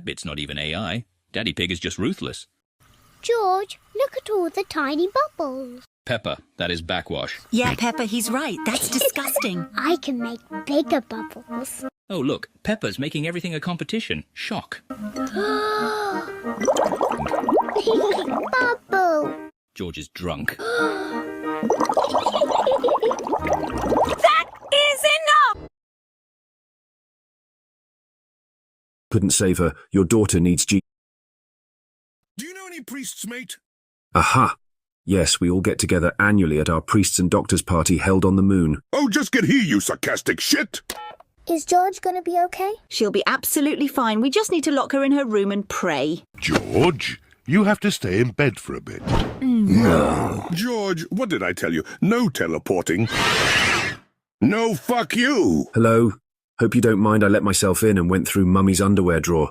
It's not even AI. Daddy Pig is just ruthless. George, look at all the tiny bubbles. Peppa, that is backwash. Yeah, Peppa, he's right. That's disgusting. I can make bigger bubbles. Oh, look, Peppa's making everything a competition. Shock. Bubble. George is drunk. That is enough! Couldn't save her. Your daughter needs Do you know any priests, mate? Aha! Yes, we all get together annually at our priests and doctors party held on the moon. Oh, just get here, you sarcastic shit! Is George gonna be okay? She'll be absolutely fine. We just need to lock her in her room and pray. George, you have to stay in bed for a bit. No. George, what did I tell you? No teleporting. No, fuck you! Hello? Hope you don't mind I let myself in and went through Mummy's underwear drawer.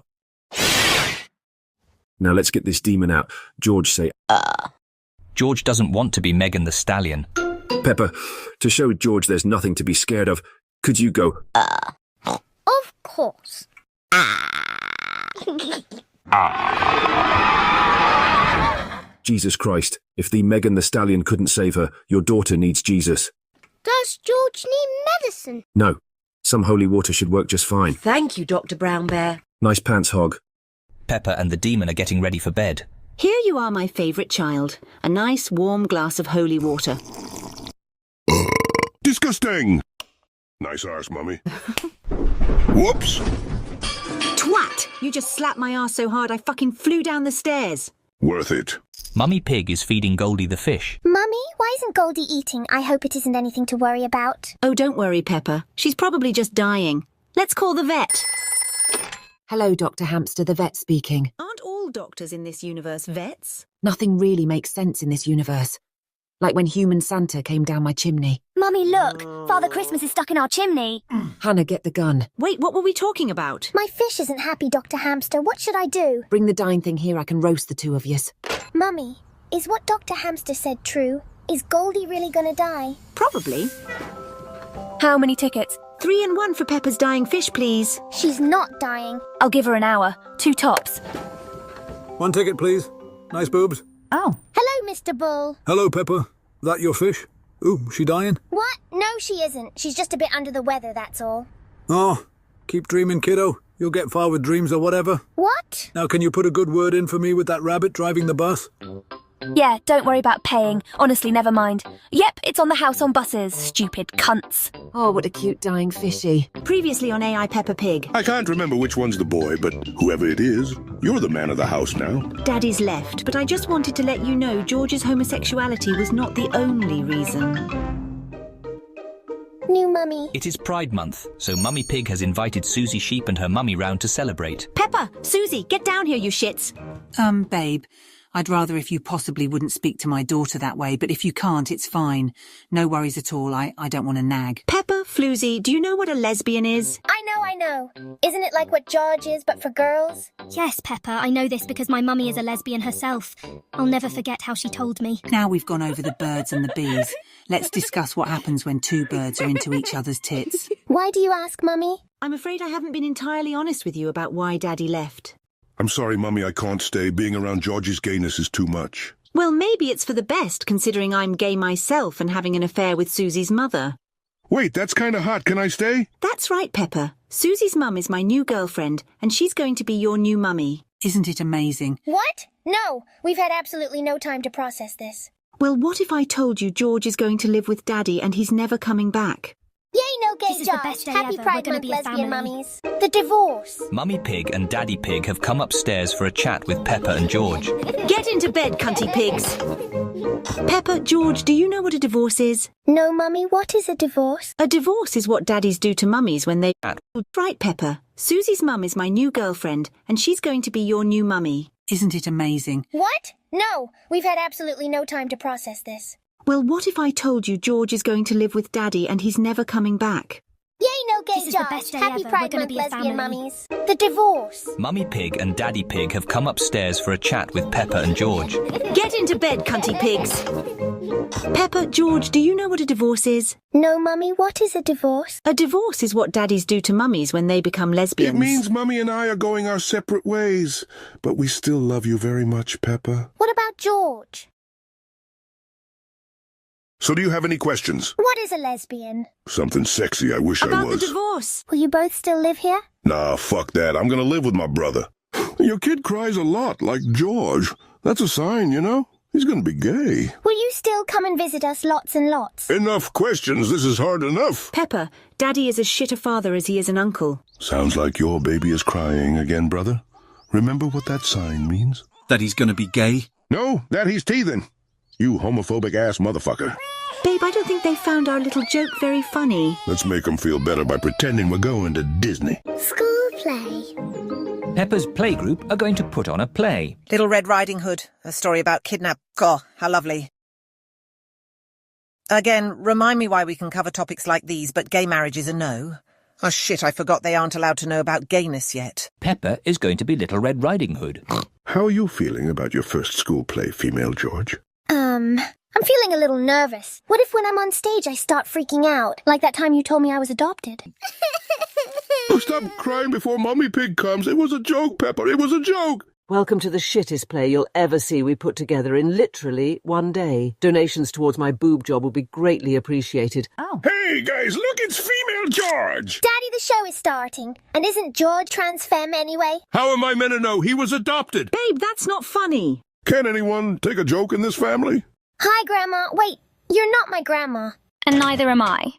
Now let's get this demon out. George, say, George doesn't want to be Megan the Stallion. Peppa, to show George there's nothing to be scared of, could you go, Of course. Jesus Christ, if the Megan the Stallion couldn't save her, your daughter needs Jesus. Does George need medicine? No, some holy water should work just fine. Thank you, Dr. Brown Bear. Nice pants, Hog. Peppa and the demon are getting ready for bed. Here you are, my favourite child. A nice warm glass of holy water. Disgusting! Nice arse, Mummy. Whoops! Twat! You just slapped my arse so hard I fucking flew down the stairs. Worth it. Mummy Pig is feeding Goldie the fish. Mummy, why isn't Goldie eating? I hope it isn't anything to worry about. Oh, don't worry, Peppa. She's probably just dying. Let's call the vet. Hello, Dr. Hamster, the vet speaking. Aren't all doctors in this universe vets? Nothing really makes sense in this universe. Like when human Santa came down my chimney. Mummy, look! Father Christmas is stuck in our chimney. Hannah, get the gun. Wait, what were we talking about? My fish isn't happy, Dr. Hamster. What should I do? Bring the dying thing here, I can roast the two of yous. Mummy, is what Dr. Hamster said true? Is Goldie really gonna die? Probably. How many tickets? 3 and 1 for Peppa's dying fish, please. She's not dying. I'll give her an hour. 2 tops. 1 ticket, please. Nice boobs. Oh. Hello, Mr. Bull. Hello, Peppa. That your fish? Ooh, she dying? What? No, she isn't. She's just a bit under the weather, that's all. Oh, keep dreaming, kiddo. You'll get far with dreams or whatever. What? Now, can you put a good word in for me with that rabbit driving the bus? Yeah, don't worry about paying. Honestly, never mind. Yep, it's on the house on buses, stupid cunts. Oh, what a cute dying fishy. Previously on AI Peppa Pig. I can't remember which one's the boy, but whoever it is, you're the man of the house now. Daddy's left, but I just wanted to let you know George's homosexuality was not the only reason. New Mummy. It is Pride Month, so Mummy Pig has invited Susie Sheep and her mummy round to celebrate. Peppa! Susie, get down here, you shits! Babe, I'd rather if you possibly wouldn't speak to my daughter that way, but if you can't, it's fine. No worries at all. I don't want to nag. Peppa, Floozy, do you know what a lesbian is? I know. Isn't it like what George is, but for girls? Yes, Peppa, I know this because my mummy is a lesbian herself. I'll never forget how she told me. Now we've gone over the birds and the bees. Let's discuss what happens when 2 birds are into each other's tits. Why do you ask, Mummy? I'm afraid I haven't been entirely honest with you about why Daddy left. I'm sorry, Mummy, I can't stay. Being around George's gayness is too much. Well, maybe it's for the best, considering I'm gay myself and having an affair with Susie's mother. Wait, that's kind of hot. Can I stay? That's right, Peppa. Susie's mum is my new girlfriend, and she's going to be your new mummy. Isn't it amazing? What? No, we've had absolutely no time to process this. Well, what if I told you George is going to live with Daddy and he's never coming back? Yay, no gay This is the George. best day Happy ever. Pride We're gonna Month, be a lesbian family. mummies. The divorce. Mummy Pig and Daddy Pig have come upstairs for a chat with Peppa and George. Get into bed, cunty pigs! Peppa, George, do you know what a divorce is? No, Mummy, what is a divorce? A divorce is what daddies do to mummies when they... Right, Peppa. Susie's mum is my new girlfriend, and she's going to be your new mummy. Isn't it amazing? What? No, we've had absolutely no time to process this. Well, what if I told you George is going to live with Daddy and he's never coming back? Yay, no gay This is the George. best day Happy ever. We're Pride gonna Month, be a lesbian family. mummies. The divorce. Mummy Pig and Daddy Pig have come upstairs for a chat with Peppa and George. Get into bed, cunty pigs. Peppa, George, do you know what a divorce is? No, Mummy, what is a divorce? A divorce is what daddies do to mummies when they become lesbians. It means Mummy and I are going our separate ways. But we still love you very much, Peppa. What about George? So do you have any questions? What is a lesbian? Something sexy, I wish I About was. the divorce. Will you both still live here? Nah, fuck that. I'm gonna live with my brother. Your kid cries a lot, like George. That's a sign, you know? He's gonna be gay. Will you still come and visit us lots and lots? Enough questions. This is hard enough. Peppa, Daddy is as shit a father as he is an uncle. Sounds like your baby is crying again, brother. Remember what that sign means? That he's gonna be gay? No, that he's teething. You homophobic ass motherfucker. Babe, I don't think they found our little joke very funny. Let's make them feel better by pretending we're going to Disney. School play. Peppa's playgroup are going to put on a play. Little Red Riding Hood, a story about kidnap. God, how lovely. Again, remind me why we can cover topics like these, but gay marriage is a no. Oh shit, I forgot they aren't allowed to know about gayness yet. Peppa is going to be Little Red Riding Hood. How are you feeling about your first school play, female George? I'm feeling a little nervous. What if when I'm on stage I start freaking out? Like that time you told me I was adopted. Oh, stop crying before Mummy Pig comes. It was a joke, Peppa. It was a joke. Welcome to the shittest play you'll ever see we put together in literally one day. Donations towards my boob job will be greatly appreciated. Oh. Hey, guys, look, it's female George. Daddy, the show is starting. And isn't George trans femme anyway? How am I meant to know? He was adopted. Babe, that's not funny. Can anyone take a joke in this family? Hi, Grandma. Wait, you're not my grandma. And neither am I.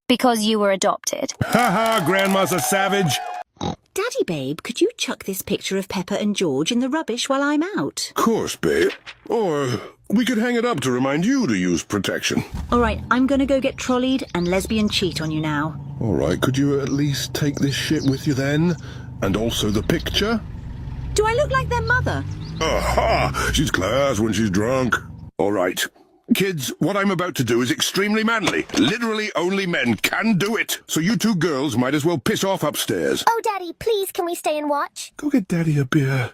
Because you were adopted. Ha ha, Grandma's a savage. Daddy, babe, could you chuck this picture of Peppa and George in the rubbish while I'm out? Of course, babe. Or we could hang it up to remind you to use protection. All right, I'm going to go get trolleyed and lesbian cheat on you now. All right, could you at least take this shit with you then? And also the picture? Do I look like their mother? Aha! She's class when she's drunk. All right. Kids, what I'm about to do is extremely manly. Literally only men can do it. So you two girls might as well piss off upstairs. Oh, Daddy, please, can we stay and watch? Go get Daddy a beer.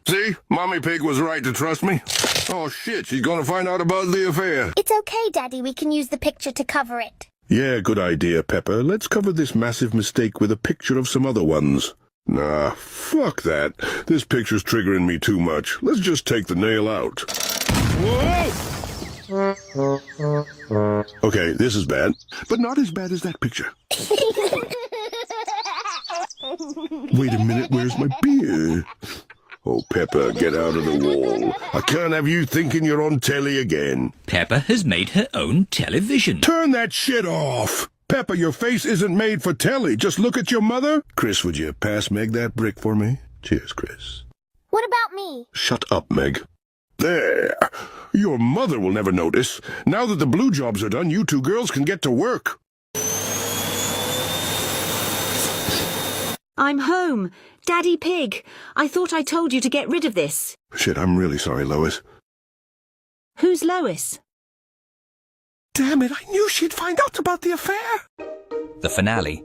See? Mommy Pig was right to trust me. Oh, shit, she's gonna find out about the affair. It's okay, Daddy. We can use the picture to cover it. Yeah, good idea, Peppa. Let's cover this massive mistake with a picture of some other ones. Nah, fuck that. This picture's triggering me too much. Let's just take the nail out. Whoa! Okay, this is bad, but not as bad as that picture. Wait a minute, where's my beer? Oh, Peppa, get out of the wall. I can't have you thinking you're on telly again. Peppa has made her own television. Turn that shit off! Peppa, your face isn't made for telly. Just look at your mother. Chris, would you pass Meg that brick for me? Cheers, Chris. What about me? Shut up, Meg. There. Your mother will never notice. Now that the blue jobs are done, you two girls can get to work. I'm home. Daddy Pig. I thought I told you to get rid of this. Shit, I'm really sorry, Lois. Who's Lois? Damn it, I knew she'd find out about the affair. The finale.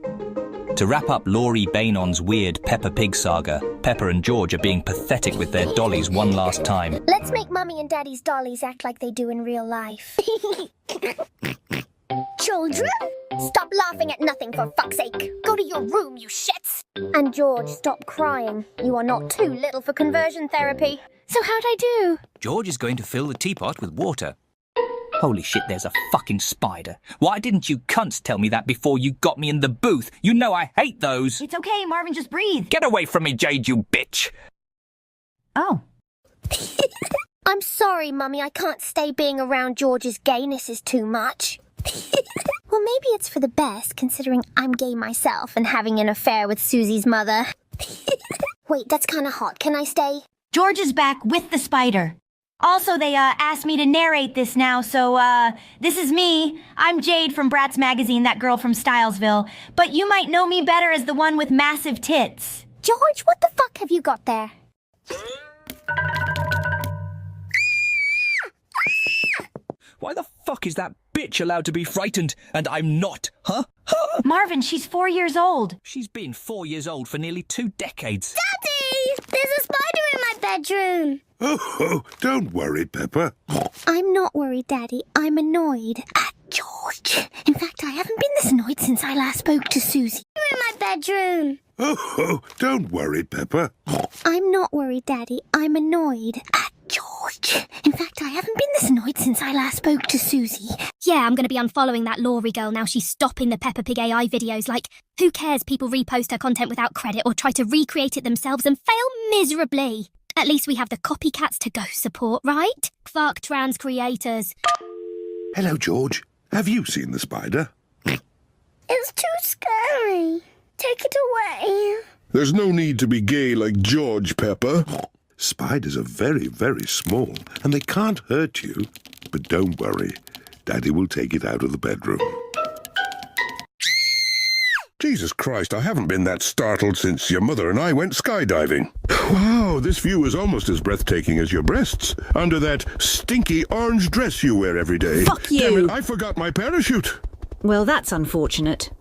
To wrap up Laurie Bainon's weird Peppa Pig saga, Peppa and George are being pathetic with their dollies one last time. Let's make Mummy and Daddy's dollies act like they do in real life. Children, stop laughing at nothing for fuck's sake. Go to your room, you shits. And George, stop crying. You are not too little for conversion therapy. So how'd I do? George is going to fill the teapot with water. Holy shit, there's a fucking spider. Why didn't you cunts tell me that before you got me in the booth? You know I hate those. It's okay, Marvin, just breathe. Get away from me, Jade, you bitch. Oh. I'm sorry, Mummy, I can't stay being around George's gayness is too much. Well, maybe it's for the best, considering I'm gay myself and having an affair with Susie's mother. Wait, that's kind of hot. Can I stay? George is back with the spider. Also, they asked me to narrate this now, so this is me. I'm Jade from Bratz Magazine, that girl from Stylesville. But you might know me better as the one with massive tits. George, what the fuck have you got there? Why the fuck is that bitch allowed to be frightened, and I'm not, huh? Marvin, she's 4 years old. She's been 4 years old for nearly 2 decades. Daddy! There's a spider in my bedroom. Oh, don't worry, Peppa. I'm not worried, Daddy. I'm annoyed at George. In fact, I haven't been this annoyed since I last spoke to Susie. You're in my bedroom. Oh, don't worry, Peppa. I'm not worried, Daddy. I'm annoyed at George. In fact, I haven't been this annoyed since I last spoke to Susie. Yeah, I'm going to be unfollowing that Laurie girl now she's stopping the Peppa Pig AI videos. Like, who cares people repost her content without credit or try to recreate it themselves and fail miserably? At least we have the copycats to go support, right? Fuck trans creators. Hello, George. Have you seen the spider? It's too scary. Take it away. There's no need to be gay like George, Peppa. Spiders are very, very small, and they can't hurt you. But don't worry. Daddy will take it out of the bedroom. Jesus Christ, I haven't been that startled since your mother and I went skydiving. Wow, this view is almost as breathtaking as your breasts, under that stinky orange dress you wear every day. Fuck you. Damn it, I forgot my parachute. Well, that's unfortunate.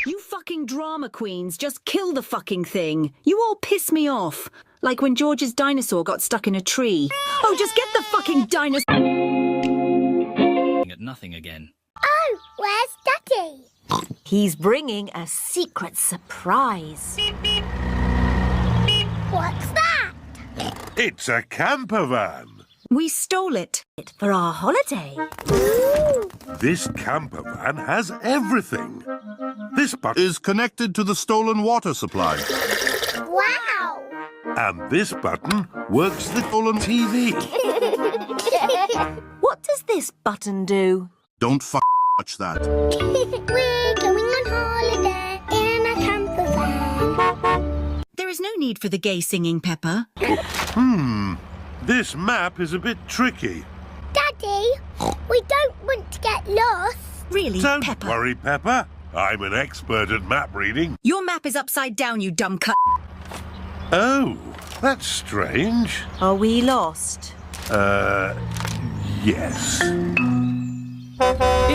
You fucking drama queens, just kill the fucking thing. You all piss me off. Like when George's dinosaur got stuck in a tree. Oh, just get the fucking dinosaur. At nothing again. Oh, where's Daddy? He's bringing a secret surprise. What's that? It's a camper van. We stole it. For our holiday. Ooh. This camper van has everything. This button is connected to the stolen water supply. Wow. And this button works the stolen TV. What does this button do? Don't touch that. We're going on holiday in a camper van. There is no need for the gay singing, Peppa. This map is a bit tricky. Daddy, we don't want to get lost. Really, Don't Peppa? worry, Peppa. I'm an expert at map reading. Your map is upside down, you dumb cunt. Oh, that's strange. Are we lost? Yes.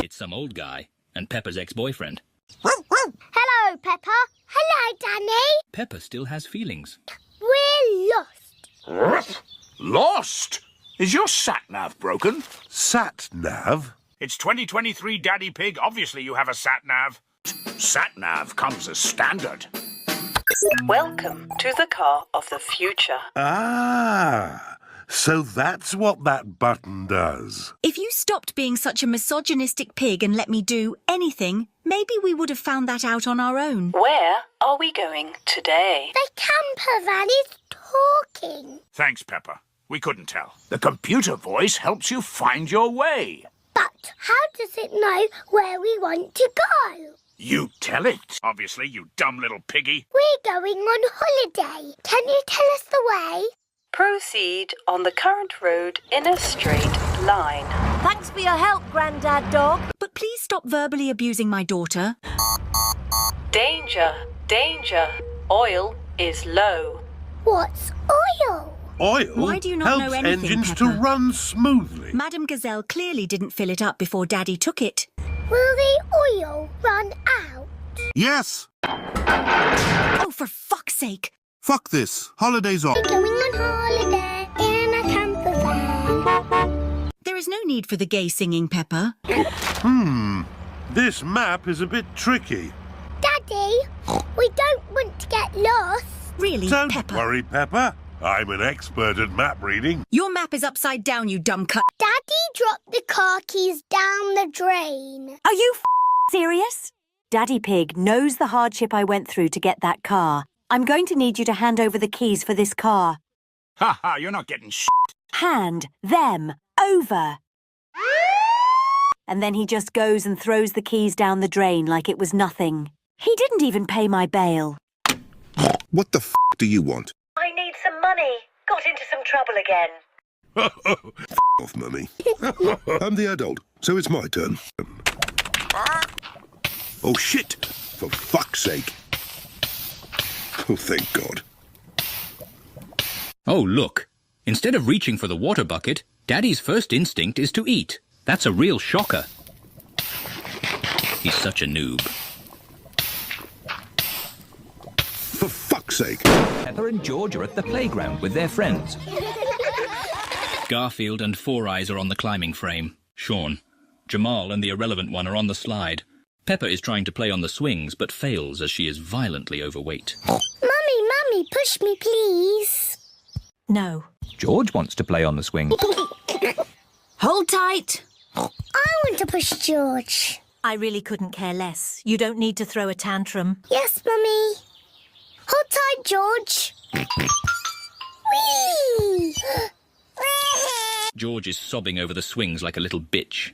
It's some old guy and Peppa's ex-boyfriend. Hello, Peppa. Hello, Danny. Peppa still has feelings. We're lost. Lost? Is your sat-nav broken? Sat-nav? It's 2023, Daddy Pig. Obviously you have a sat-nav. Sat-nav comes as standard. Welcome to the car of the future. Ah, so that's what that button does. If you stopped being such a misogynistic pig and let me do anything, maybe we would have found that out on our own. Where are we going today? The camper van is talking. Thanks, Peppa. We couldn't tell. The computer voice helps you find your way. But how does it know where we want to go? You tell it. Obviously, you dumb little piggy. We're going on holiday. Can you tell us the way? Proceed on the current road in a straight line. Thanks for your help, Grandad Dog. But please stop verbally abusing my daughter. Danger, danger. Oil is low. What's oil? Oil Why do you not know helps anything, engines Peppa? to run smoothly. Madame Gazelle clearly didn't fill it up before Daddy took it. Will the oil run out? Yes. Oh, for fuck's sake. Fuck this. Holidays off. We're going on holiday in a camper van. There is no need for the gay singing, Peppa. This map is a bit tricky. Daddy, we don't want to get lost. Really, Don't Peppa? worry, Peppa. I'm an expert at map reading. Your map is upside down, you dumb cunt. Daddy dropped the car keys down the drain. Are you serious? Daddy Pig knows the hardship I went through to get that car. I'm going to need you to hand over the keys for this car. Ha ha, you're not getting shit. Hand them over. And then he just goes and throws the keys down the drain like it was nothing. He didn't even pay my bail. What the f*** do you want? I need some money. Got into some trouble again. F*** off, Mummy. I'm the adult, so it's my turn. Oh, shit! For fuck's sake. Oh, thank God. Oh, look. Instead of reaching for the water bucket, Daddy's first instinct is to eat. That's a real shocker. He's such a noob. For fuck's sake! Peppa and George are at the playground with their friends. Garfield and Four Eyes are on the climbing frame. Sean, Jamal and the irrelevant one are on the slide. Peppa is trying to play on the swings, but fails as she is violently overweight. Mummy, push me, please. No. George wants to play on the swing. Hold tight. I want to push George. I really couldn't care less. You don't need to throw a tantrum. Yes, Mummy. Hold tight, George. Whee! George is sobbing over the swings like a little bitch.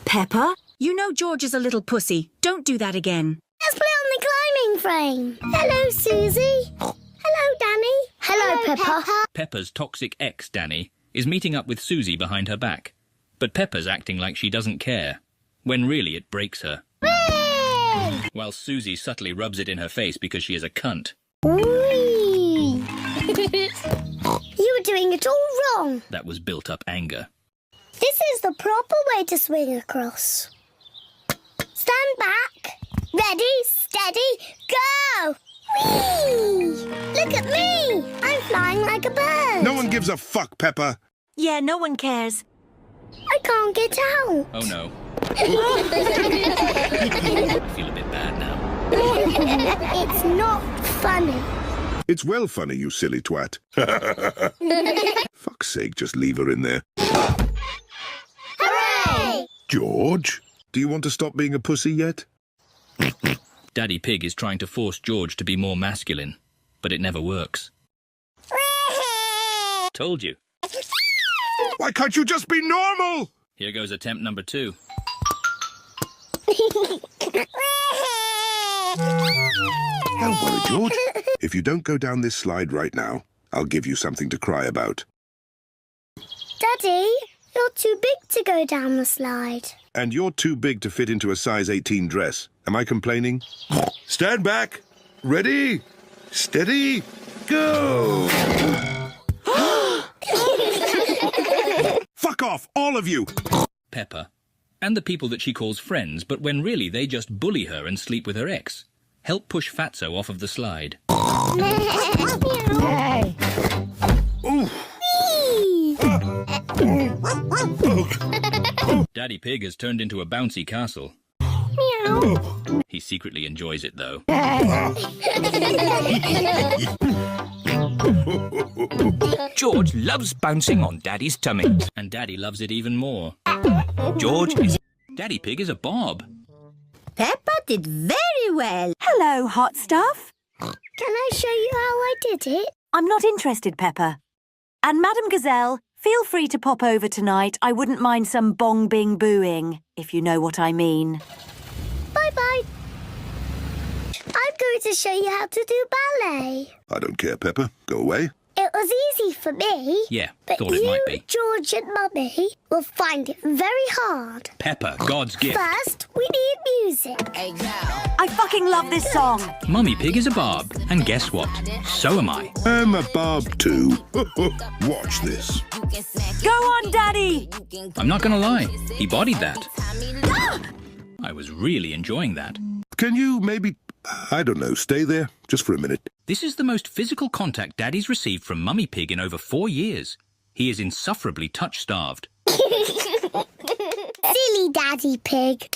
Peppa, you know George is a little pussy. Don't do that again. Let's play on the climbing frame. Hello, Susie. Hello, Danny. Hello, Peppa. Peppa's toxic ex, Danny, is meeting up with Susie behind her back. But Peppa's acting like she doesn't care, when really it breaks her. Whee! While Susie subtly rubs it in her face because she is a cunt. Whee! You were doing it all wrong. That was built-up anger. This is the proper way to swing across. Stand back. Ready, steady, go! Whee! Look at me! I'm flying like a bird. No one gives a fuck, Peppa. Yeah, no one cares. I can't get out. Oh no. I feel a bit bad now. It's not funny. It's well funny, you silly twat. Fuck's sake, just leave her in there. Hooray! George, do you want to stop being a pussy yet? Daddy Pig is trying to force George to be more masculine, but it never works. Told you. Why can't you just be normal? Here goes attempt number 2. Don't worry, George. If you don't go down this slide right now, I'll give you something to cry about. Daddy, you're too big to go down the slide. And you're too big to fit into a size 18 dress. Am I complaining? Stand back. Ready? Steady. Go! Fuck off, all of you! Peppa, and the people that she calls friends, but when really they just bully her and sleep with her ex. Help push Fatso off of the slide. Daddy Pig has turned into a bouncy castle. He secretly enjoys it, though. George loves bouncing on Daddy's tummy. And Daddy loves it even more. Daddy Pig is a Bob. Peppa did very well. Hello, hot stuff. Can I show you how I did it? I'm not interested, Peppa. And Madam Gazelle, feel free to pop over tonight. I wouldn't mind some bong-bing booing, if you know what I mean. Bye-bye. I'm going to show you how to do ballet. I don't care, Peppa. Go away. It was easy for me. Yeah, but thought it might be. George and Mummy will find it very hard. Peppa, God's gift. First, we need music. I fucking love this song. Mummy Pig is a Barb. And guess what? So am I. I'm a Barb too. Watch this. Go on, Daddy! I'm not going to lie. He bodied that. I was really enjoying that. Can you maybe, I don't know, stay there just for a minute? This is the most physical contact Daddy's received from Mummy Pig in over 4 years. He is insufferably touch-starved. Silly Daddy Pig.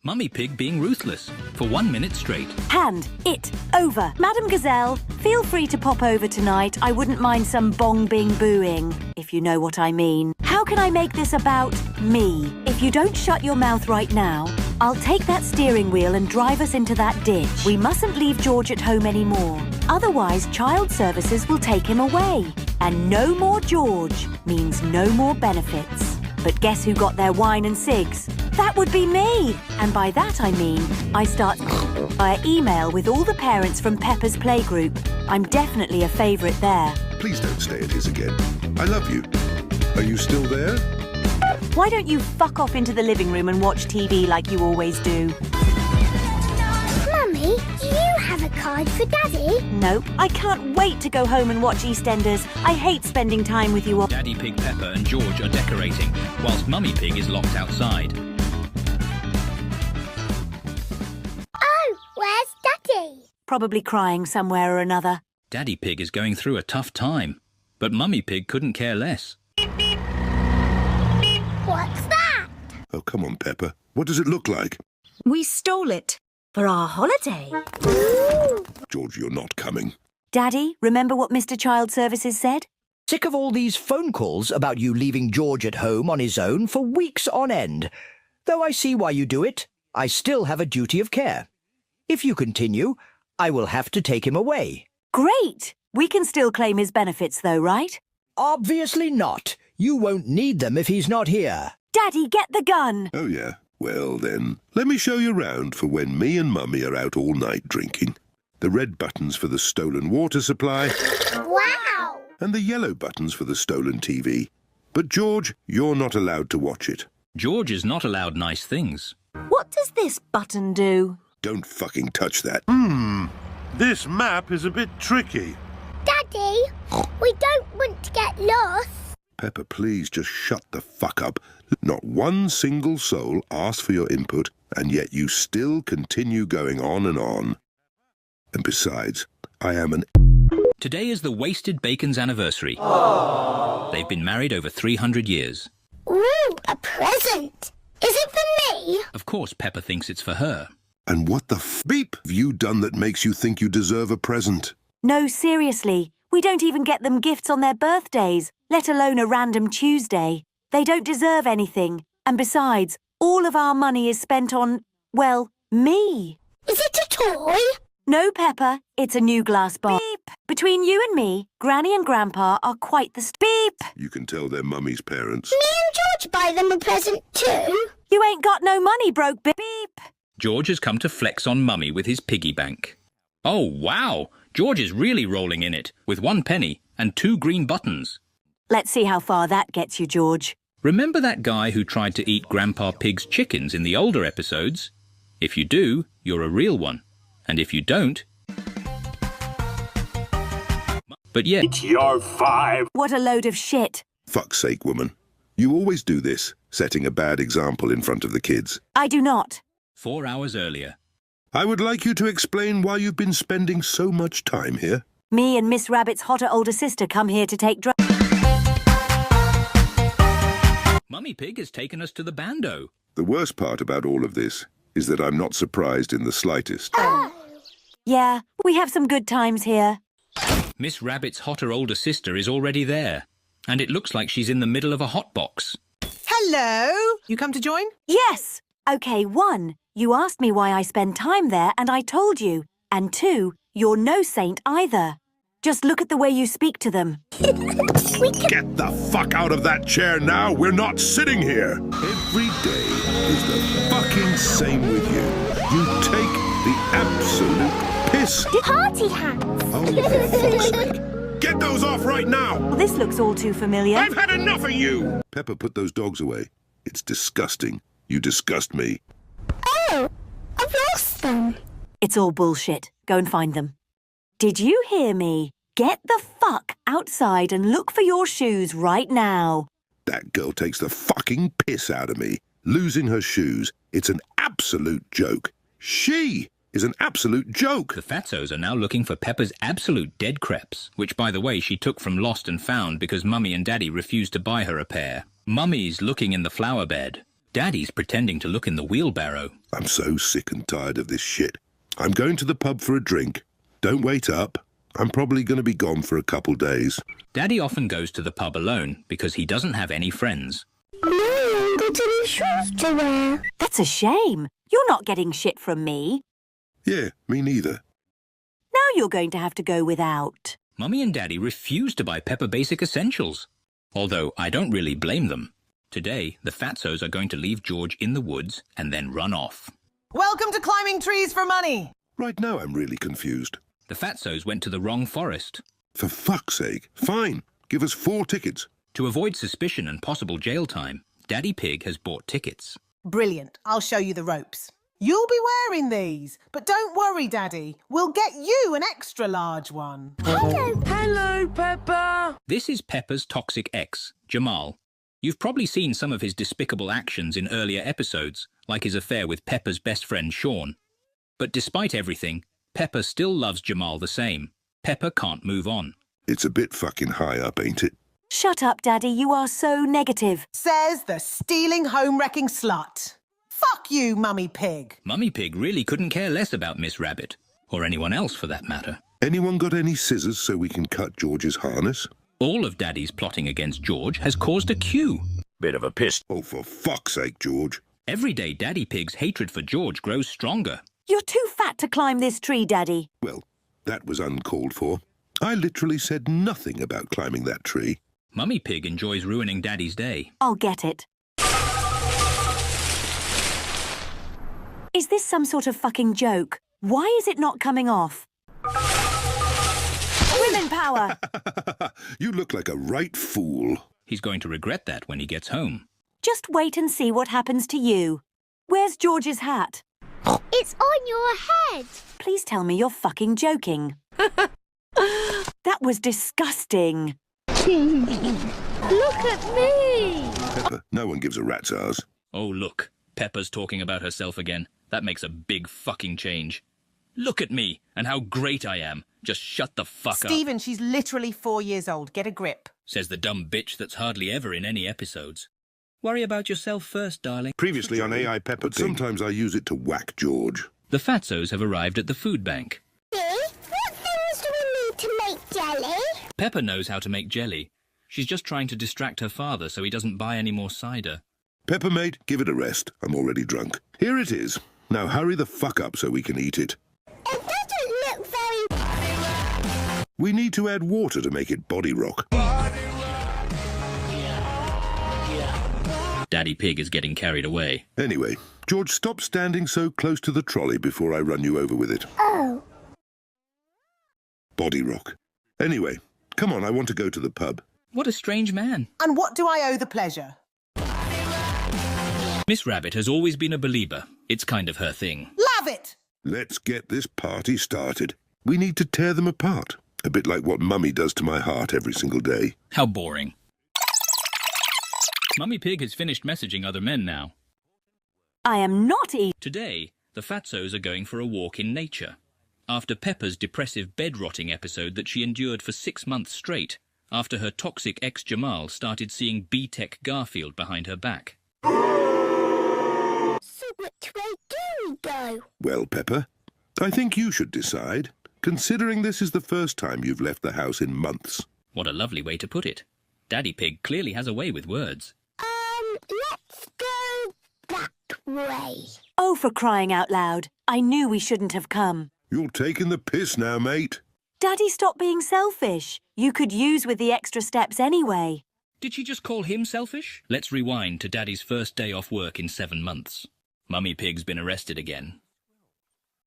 Mummy Pig being ruthless for 1 minute straight. Hand it over. Madam Gazelle, feel free to pop over tonight. I wouldn't mind some bong-bing booing, if you know what I mean. How can I make this about me? If you don't shut your mouth right now, I'll take that steering wheel and drive us into that ditch. We mustn't leave George at home anymore. Otherwise, child services will take him away. And no more George means no more benefits. But guess who got their wine and cigs? That would be me. And by that I mean, I start via email with all the parents from Peppa's playgroup. I'm definitely a favourite there. Please don't stay at his again. I love you. Are you still there? Why don't you fuck off into the living room and watch TV like you always do? Mummy, do you have a car ride for Daddy? Nope. I can't wait to go home and watch EastEnders. I hate spending time with you all. Daddy Pig, Peppa and George are decorating, whilst Mummy Pig is locked outside. Oh, where's Daddy? Probably crying somewhere or another. Daddy Pig is going through a tough time, but Mummy Pig couldn't care less. What's that? Oh, come on, Peppa. What does it look like? We stole it for our holiday. George, you're not coming. Daddy, remember what Mr. Child Services said? Sick of all these phone calls about you leaving George at home on his own for weeks on end. Though I see why you do it, I still have a duty of care. If you continue, I will have to take him away. Great! We can still claim his benefits though, right? Obviously not. You won't need them if he's not here. Daddy, get the gun! Oh, yeah. Well, then, let me show you round for when me and Mummy are out all night drinking. The red buttons for the stolen water supply. Wow! And the yellow buttons for the stolen TV. But, George, you're not allowed to watch it. George is not allowed nice things. What does this button do? Don't fucking touch that. This map is a bit tricky. Daddy, we don't want to get lost. Peppa, please just shut the fuck up. Not one single soul asked for your input, and yet you still continue going on and on. And besides, I am an... Today is the Wasted Bacon's anniversary. Aww. They've been married over 300 years. Ooh, a present. Is it for me? Of course Peppa thinks it's for her. And what the beep have you done that makes you think you deserve a present? No, seriously. We don't even get them gifts on their birthdays, let alone a random Tuesday. They don't deserve anything. And besides, all of our money is spent on, well, me. Is it a toy? No, Peppa. It's a new glass bar. Beep. Between you and me, Granny and Grandpa are quite the beep. You can tell they're Mummy's parents. Me and George buy them a present too. You ain't got no money, broke beep. George has come to flex on Mummy with his piggy bank. Oh, wow! George is really rolling in it, with 1 penny and 2 green buttons. Let's see how far that gets you, George. Remember that guy who tried to eat Grandpa Pig's chickens in the older episodes? If you do, you're a real one. And if you don't... But yet... You're 5. What a load of shit. Fuck's sake, woman. You always do this, setting a bad example in front of the kids. I do not. 4 hours earlier. I would like you to explain why you've been spending so much time here. Me and Miss Rabbit's hotter older sister come here to take drugs. Mummy Pig has taken us to the bando. The worst part about all of this is that I'm not surprised in the slightest. Yeah, we have some good times here. Miss Rabbit's hotter older sister is already there. And it looks like she's in the middle of a hot box. Hello? You come to join? Yes. OK, 1, you asked me why I spend time there and I told you. And 2, you're no saint either. Just look at the way you speak to them. Get the fuck out of that chair now! We're not sitting here! Every day is the fucking same with you. You take the absolute piss. Party hats. Oh, for fuck's sake. Get those off right now! Well, this looks all too familiar. I've had enough of you! Peppa, put those dogs away. It's disgusting. You disgust me. Oh, I've lost them. It's all bullshit. Go and find them. Did you hear me? Get the fuck outside and look for your shoes right now. That girl takes the fucking piss out of me. Losing her shoes. It's an absolute joke. She is an absolute joke. The Fatzos are now looking for Peppa's absolute dead crepes, which, by the way, she took from Lost and Found because Mummy and Daddy refused to buy her a pair. Mummy's looking in the flower bed. Daddy's pretending to look in the wheelbarrow. I'm so sick and tired of this shit. I'm going to the pub for a drink. Don't wait up. I'm probably going to be gone for a couple days. Daddy often goes to the pub alone because he doesn't have any friends. No one got any shoes to wear. That's a shame. You're not getting shit from me. Yeah, me neither. Now you're going to have to go without. Mummy and Daddy refuse to buy Peppa basic essentials. Although I don't really blame them. Today, the Fatzos are going to leave George in the woods and then run off. Welcome to climbing trees for money. Right now I'm really confused. The Fatzos went to the wrong forest. For fuck's sake. Fine. Give us 4 tickets. To avoid suspicion and possible jail time, Daddy Pig has bought tickets. Brilliant. I'll show you the ropes. You'll be wearing these, but don't worry, Daddy. We'll get you an extra large one. Hello, Peppa! This is Peppa's toxic ex, Jamal. You've probably seen some of his despicable actions in earlier episodes, like his affair with Peppa's best friend, Sean. But despite everything, Peppa still loves Jamal the same. Peppa can't move on. It's a bit fucking high up, ain't it? Shut up, Daddy. You are so negative. Says the stealing home-wrecking slut. Fuck you, Mummy Pig. Mummy Pig really couldn't care less about Miss Rabbit, or anyone else for that matter. Anyone got any scissors so we can cut George's harness? All of Daddy's plotting against George has caused a queue. Bit of a piss. Oh, for fuck's sake, George. Every day Daddy Pig's hatred for George grows stronger. You're too fat to climb this tree, Daddy. Well, that was uncalled for. I literally said nothing about climbing that tree. Mummy Pig enjoys ruining Daddy's day. I'll get it. Is this some sort of fucking joke? Why is it not coming off? Women power! You look like a right fool. He's going to regret that when he gets home. Just wait and see what happens to you. Where's George's hat? It's on your head. Please tell me you're fucking joking. That was disgusting. Look at me. Peppa, no one gives a rat's arse. Oh, look. Peppa's talking about herself again. That makes a big fucking change. Look at me and how great I am. Just shut the fuck up. Stephen, she's literally 4 years old. Get a grip. Says the dumb bitch that's hardly ever in any episodes. Worry about yourself first, darling. Previously on AI Peppa, but sometimes I use it to whack George. The Fatzos have arrived at the food bank. What things do we need to make jelly? Peppa knows how to make jelly. She's just trying to distract her father so he doesn't buy any more cider. Peppa, mate, give it a rest. I'm already drunk. Here it is. Now hurry the fuck up so we can eat it. It doesn't look very... We need to add water to make it body rock. Daddy Pig is getting carried away. Anyway, George, stop standing so close to the trolley before I run you over with it. Oh. Body rock. Anyway, come on, I want to go to the pub. What a strange man. And what do I owe the pleasure? Miss Rabbit has always been a believer. It's kind of her thing. Love it! Let's get this party started. We need to tear them apart. A bit like what Mummy does to my heart every single day. How boring. Mummy Pig has finished messaging other men now. I am not eating. Today, the Fatzos are going for a walk in nature. After Peppa's depressive bed-rotting episode that she endured for 6 months straight, after her toxic ex Jamal started seeing B-Tech Garfield behind her back. So which way do we go? Well, Peppa, I think you should decide, considering this is the first time you've left the house in months. What a lovely way to put it. Daddy Pig clearly has a way with words. Let's go that way. Oh, for crying out loud. I knew we shouldn't have come. You're taking the piss now, mate. Daddy, stop being selfish. You could use with the extra steps anyway. Did she just call him selfish? Let's rewind to Daddy's first day off work in 7 months. Mummy Pig's been arrested again.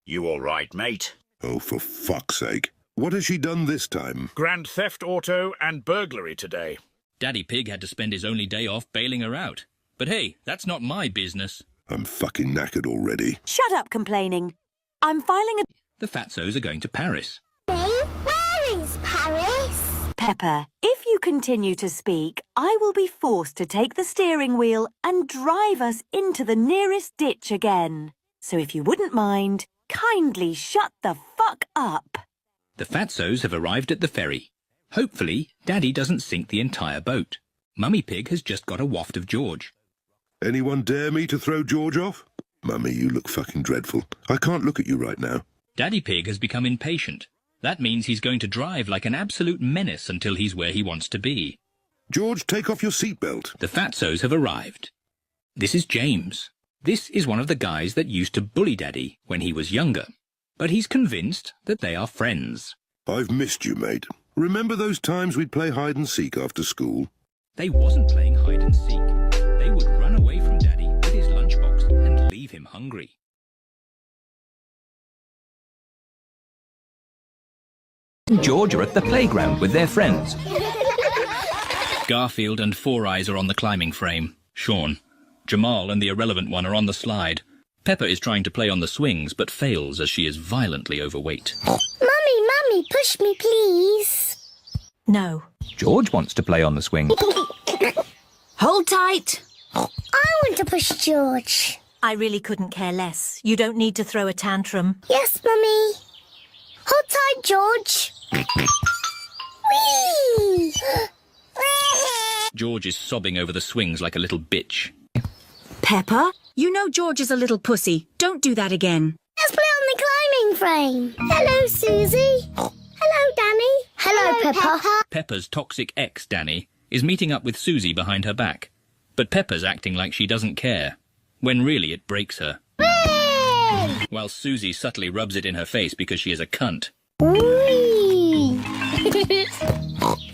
You all right, mate? Oh, for fuck's sake. What has she done this time? Grand theft auto and burglary today. Daddy Pig had to spend his only day off bailing her out. But hey, that's not my business. I'm fucking knackered already. Shut up complaining. I'm filing a... The Fatzos are going to Paris. Where is Paris? Peppa, if you continue to speak, I will be forced to take the steering wheel and drive us into the nearest ditch again. So if you wouldn't mind, kindly shut the fuck up. The Fatzos have arrived at the ferry. Hopefully, Daddy doesn't sink the entire boat. Mummy Pig has just got a waft of George. Anyone dare me to throw George off? Mummy, you look fucking dreadful. I can't look at you right now. Daddy Pig has become impatient. That means he's going to drive like an absolute menace until he's where he wants to be. George, take off your seatbelt. The Fatzos have arrived. This is James. This is one of the guys that used to bully Daddy when he was younger. But he's convinced that they are friends. I've missed you, mate. Remember those times we'd play hide-and-seek after school? They wasn't playing hide-and-seek. They would run away from Daddy with his lunchbox and leave him hungry. George are at the playground with their friends. Garfield and Four Eyes are on the climbing frame. Sean, Jamal and the irrelevant one are on the slide. Peppa is trying to play on the swings, but fails as she is violently overweight. Mummy, push me, please. No. George wants to play on the swing. Hold tight. I want to push George. I really couldn't care less. You don't need to throw a tantrum. Yes, Mummy. Hold tight, George. Whee! George is sobbing over the swings like a little bitch. Peppa, you know George is a little pussy. Don't do that again. Let's play on the climbing frame. Hello, Susie. Hello, Danny. Hello, Peppa. Peppa's toxic ex, Danny, is meeting up with Susie behind her back. But Peppa's acting like she doesn't care, when really it breaks her. Whee! While Susie subtly rubs it in her face because she is a cunt. Whee!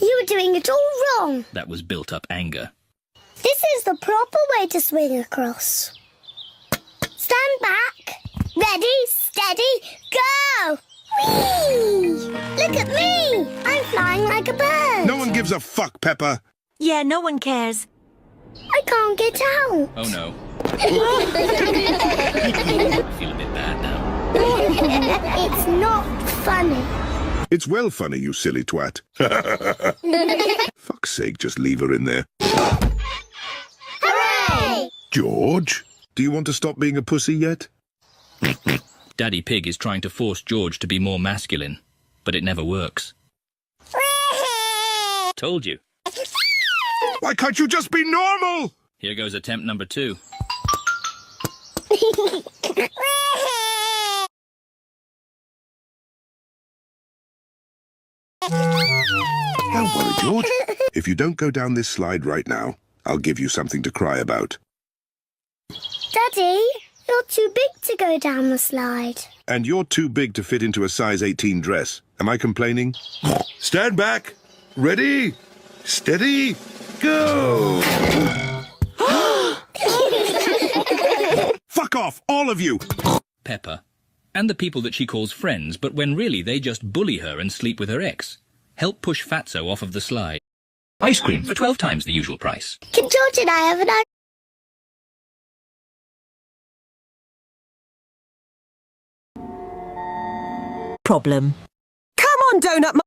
You were doing it all wrong. That was built-up anger. This is the proper way to swing across. Stand back. Ready, steady, go! Whee! Look at me! I'm flying like a bird. No one gives a fuck, Peppa. Yeah, no one cares. I can't get out. Oh no. I feel a bit bad now. It's not funny. It's well funny, you silly twat. Fuck's sake, just leave her in there. Hooray! George, do you want to stop being a pussy yet? Daddy Pig is trying to force George to be more masculine, but it never works. Told you. Why can't you just be normal? Here goes attempt number 2. Don't worry, George. If you don't go down this slide right now, I'll give you something to cry about. Daddy, you're too big to go down the slide. And you're too big to fit into a size 18 dress. Am I complaining? Stand back. Ready? Steady. Go! Fuck off, all of you! Peppa, and the people that she calls friends, but when really they just bully her and sleep with her ex. Help push Fatso off of the slide. Ice cream for 12 times the usual price. Can George and I have an Problem. Come on, Donut.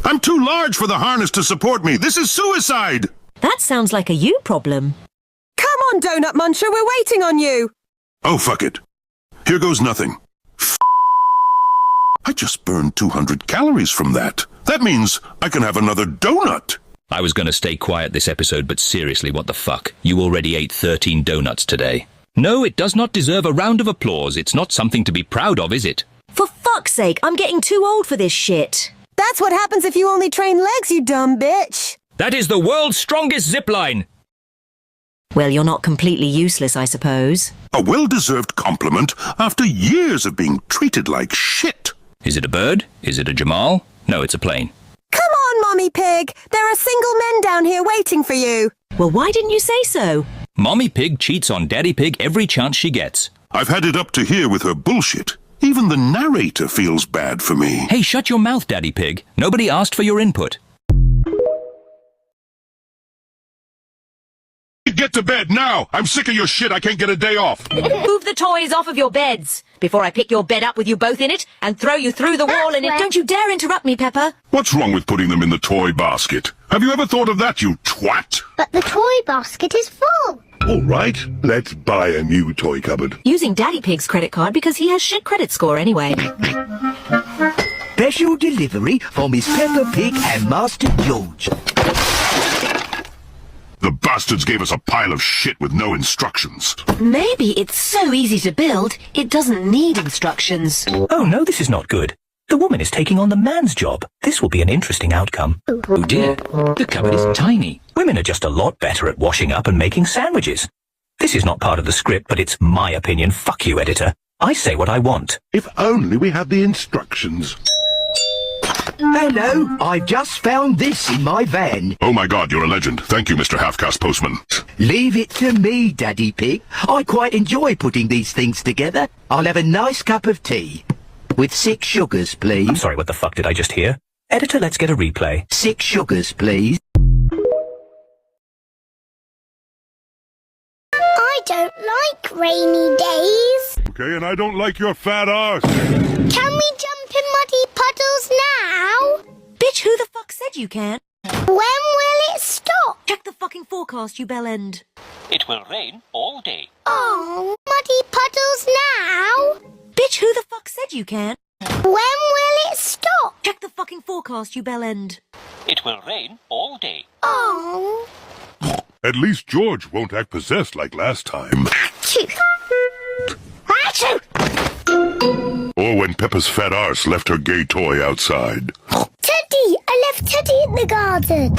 I'm too large for the harness to support me. This is suicide! That sounds like a you problem. Come on, Donut Muncher, we're waiting on you. Oh, fuck it. Here goes nothing. I just burned 200 calories from that. That means I can have another donut. I was going to stay quiet this episode, but seriously, what the fuck? You already ate 13 donuts today. No, it does not deserve a round of applause. It's not something to be proud of, is it? For fuck's sake, I'm getting too old for this shit. That's what happens if you only train legs, you dumb bitch. That is the world's strongest zipline. Well, you're not completely useless, I suppose. A well-deserved compliment after years of being treated like shit. Is it a bird? Is it a Jamal? No, it's a plane. Come on, Mommy Pig. There are single men down here waiting for you. Well, why didn't you say so? Mommy Pig cheats on Daddy Pig every chance she gets. I've had it up to here with her bullshit. Even the narrator feels bad for me. Hey, shut your mouth, Daddy Pig. Nobody asked for your input. Get to bed now! I'm sick of your shit. I can't get a day off. Move the toys off of your beds before I pick your bed up with you both in it and throw you through the wall in it. Don't you dare interrupt me, Peppa. What's wrong with putting them in the toy basket? Have you ever thought of that, you twat? But the toy basket is full. All right, let's buy a new toy cupboard. Using Daddy Pig's credit card because he has shit credit score anyway. Special delivery for Miss Peppa Pig and Master George. The bastards gave us a pile of shit with no instructions. Maybe it's so easy to build, it doesn't need instructions. Oh no, this is not good. The woman is taking on the man's job. This will be an interesting outcome. Oh dear, the cupboard is tiny. Women are just a lot better at washing up and making sandwiches. This is not part of the script, but it's my opinion. Fuck you, editor. I say what I want. If only we had the instructions. Hello, I've just found this in my van. Oh my god, you're a legend. Thank you, Mr. Half-Caste Postman. Leave it to me, Daddy Pig. I quite enjoy putting these things together. I'll have a nice cup of tea. With 6 sugars, please. I'm sorry, what the fuck did I just hear? Editor, let's get a replay. 6 sugars, please. don't like rainy days. Okay, and I don't like your fat arse. Can we jump in muddy puddles now? Bitch, who the fuck said you can't? When will it stop? Check the fucking forecast, you bellend. It will rain all day. Oh, muddy puddles now? Bitch, who the fuck said you can't? When will it stop? Check the fucking forecast, you bellend. It will rain all day. Oh. At least George won't act possessed like last time. Achoo. Achoo. Or when Peppa's fat arse left her gay toy outside. Teddy! I left Teddy in the garden.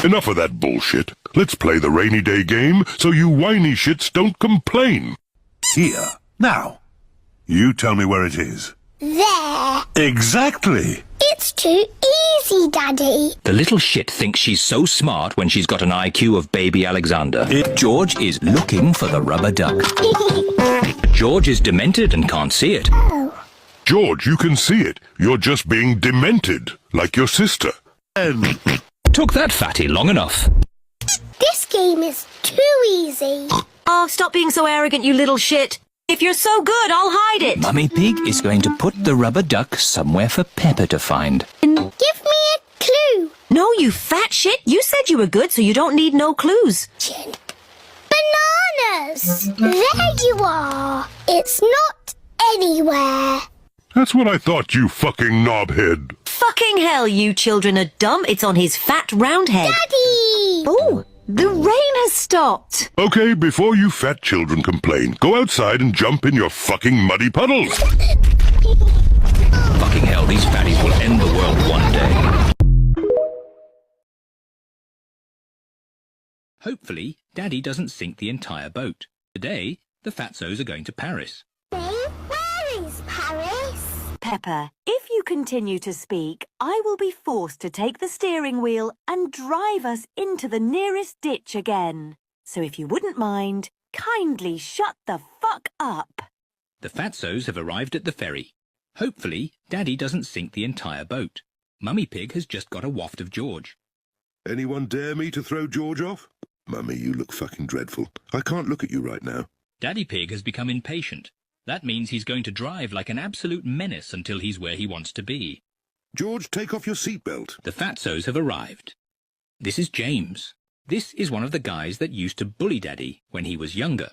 Enough of that bullshit. Let's play the rainy day game so you whiny shits don't complain. Here. Now. You tell me where it is. There. Exactly. It's too easy, Daddy. The little shit thinks she's so smart when she's got an IQ of baby Alexander. George is looking for the rubber duck. George is demented and can't see it. Oh. George, you can see it. You're just being demented, like your sister. Took that fatty long enough. This game is too easy. Oh, stop being so arrogant, you little shit. If you're so good, I'll hide it. Mummy Pig is going to put the rubber duck somewhere for Peppa to find. Give me a clue. No, you fat shit. You said you were good, so you don't need no clues. Bananas! There you are. It's not anywhere. That's what I thought, you fucking knobhead. Fucking hell, you children are dumb. It's on his fat round head. Daddy! Oh, the rain has stopped. Okay, before you fat children complain, go outside and jump in your fucking muddy puddles. Fucking hell, these fatties will end the world one day. Hopefully, Daddy doesn't sink the entire boat. Today, the Fatzos are going to Paris. Where is Paris? Peppa, if you continue to speak, I will be forced to take the steering wheel and drive us into the nearest ditch again. So if you wouldn't mind, kindly shut the fuck up. The Fatzos have arrived at the ferry. Hopefully, Daddy doesn't sink the entire boat. Mummy Pig has just got a waft of George. Anyone dare me to throw George off? Mummy, you look fucking dreadful. I can't look at you right now. Daddy Pig has become impatient. That means he's going to drive like an absolute menace until he's where he wants to be. George, take off your seatbelt. The Fatzos have arrived. This is James. This is one of the guys that used to bully Daddy when he was younger.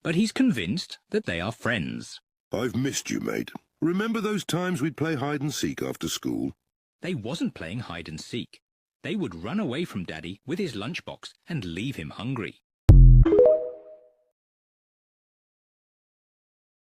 But he's convinced that they are friends. I've missed you, mate. Remember those times we'd play hide and seek after school? They wasn't playing hide and seek. They would run away from Daddy with his lunchbox and leave him hungry.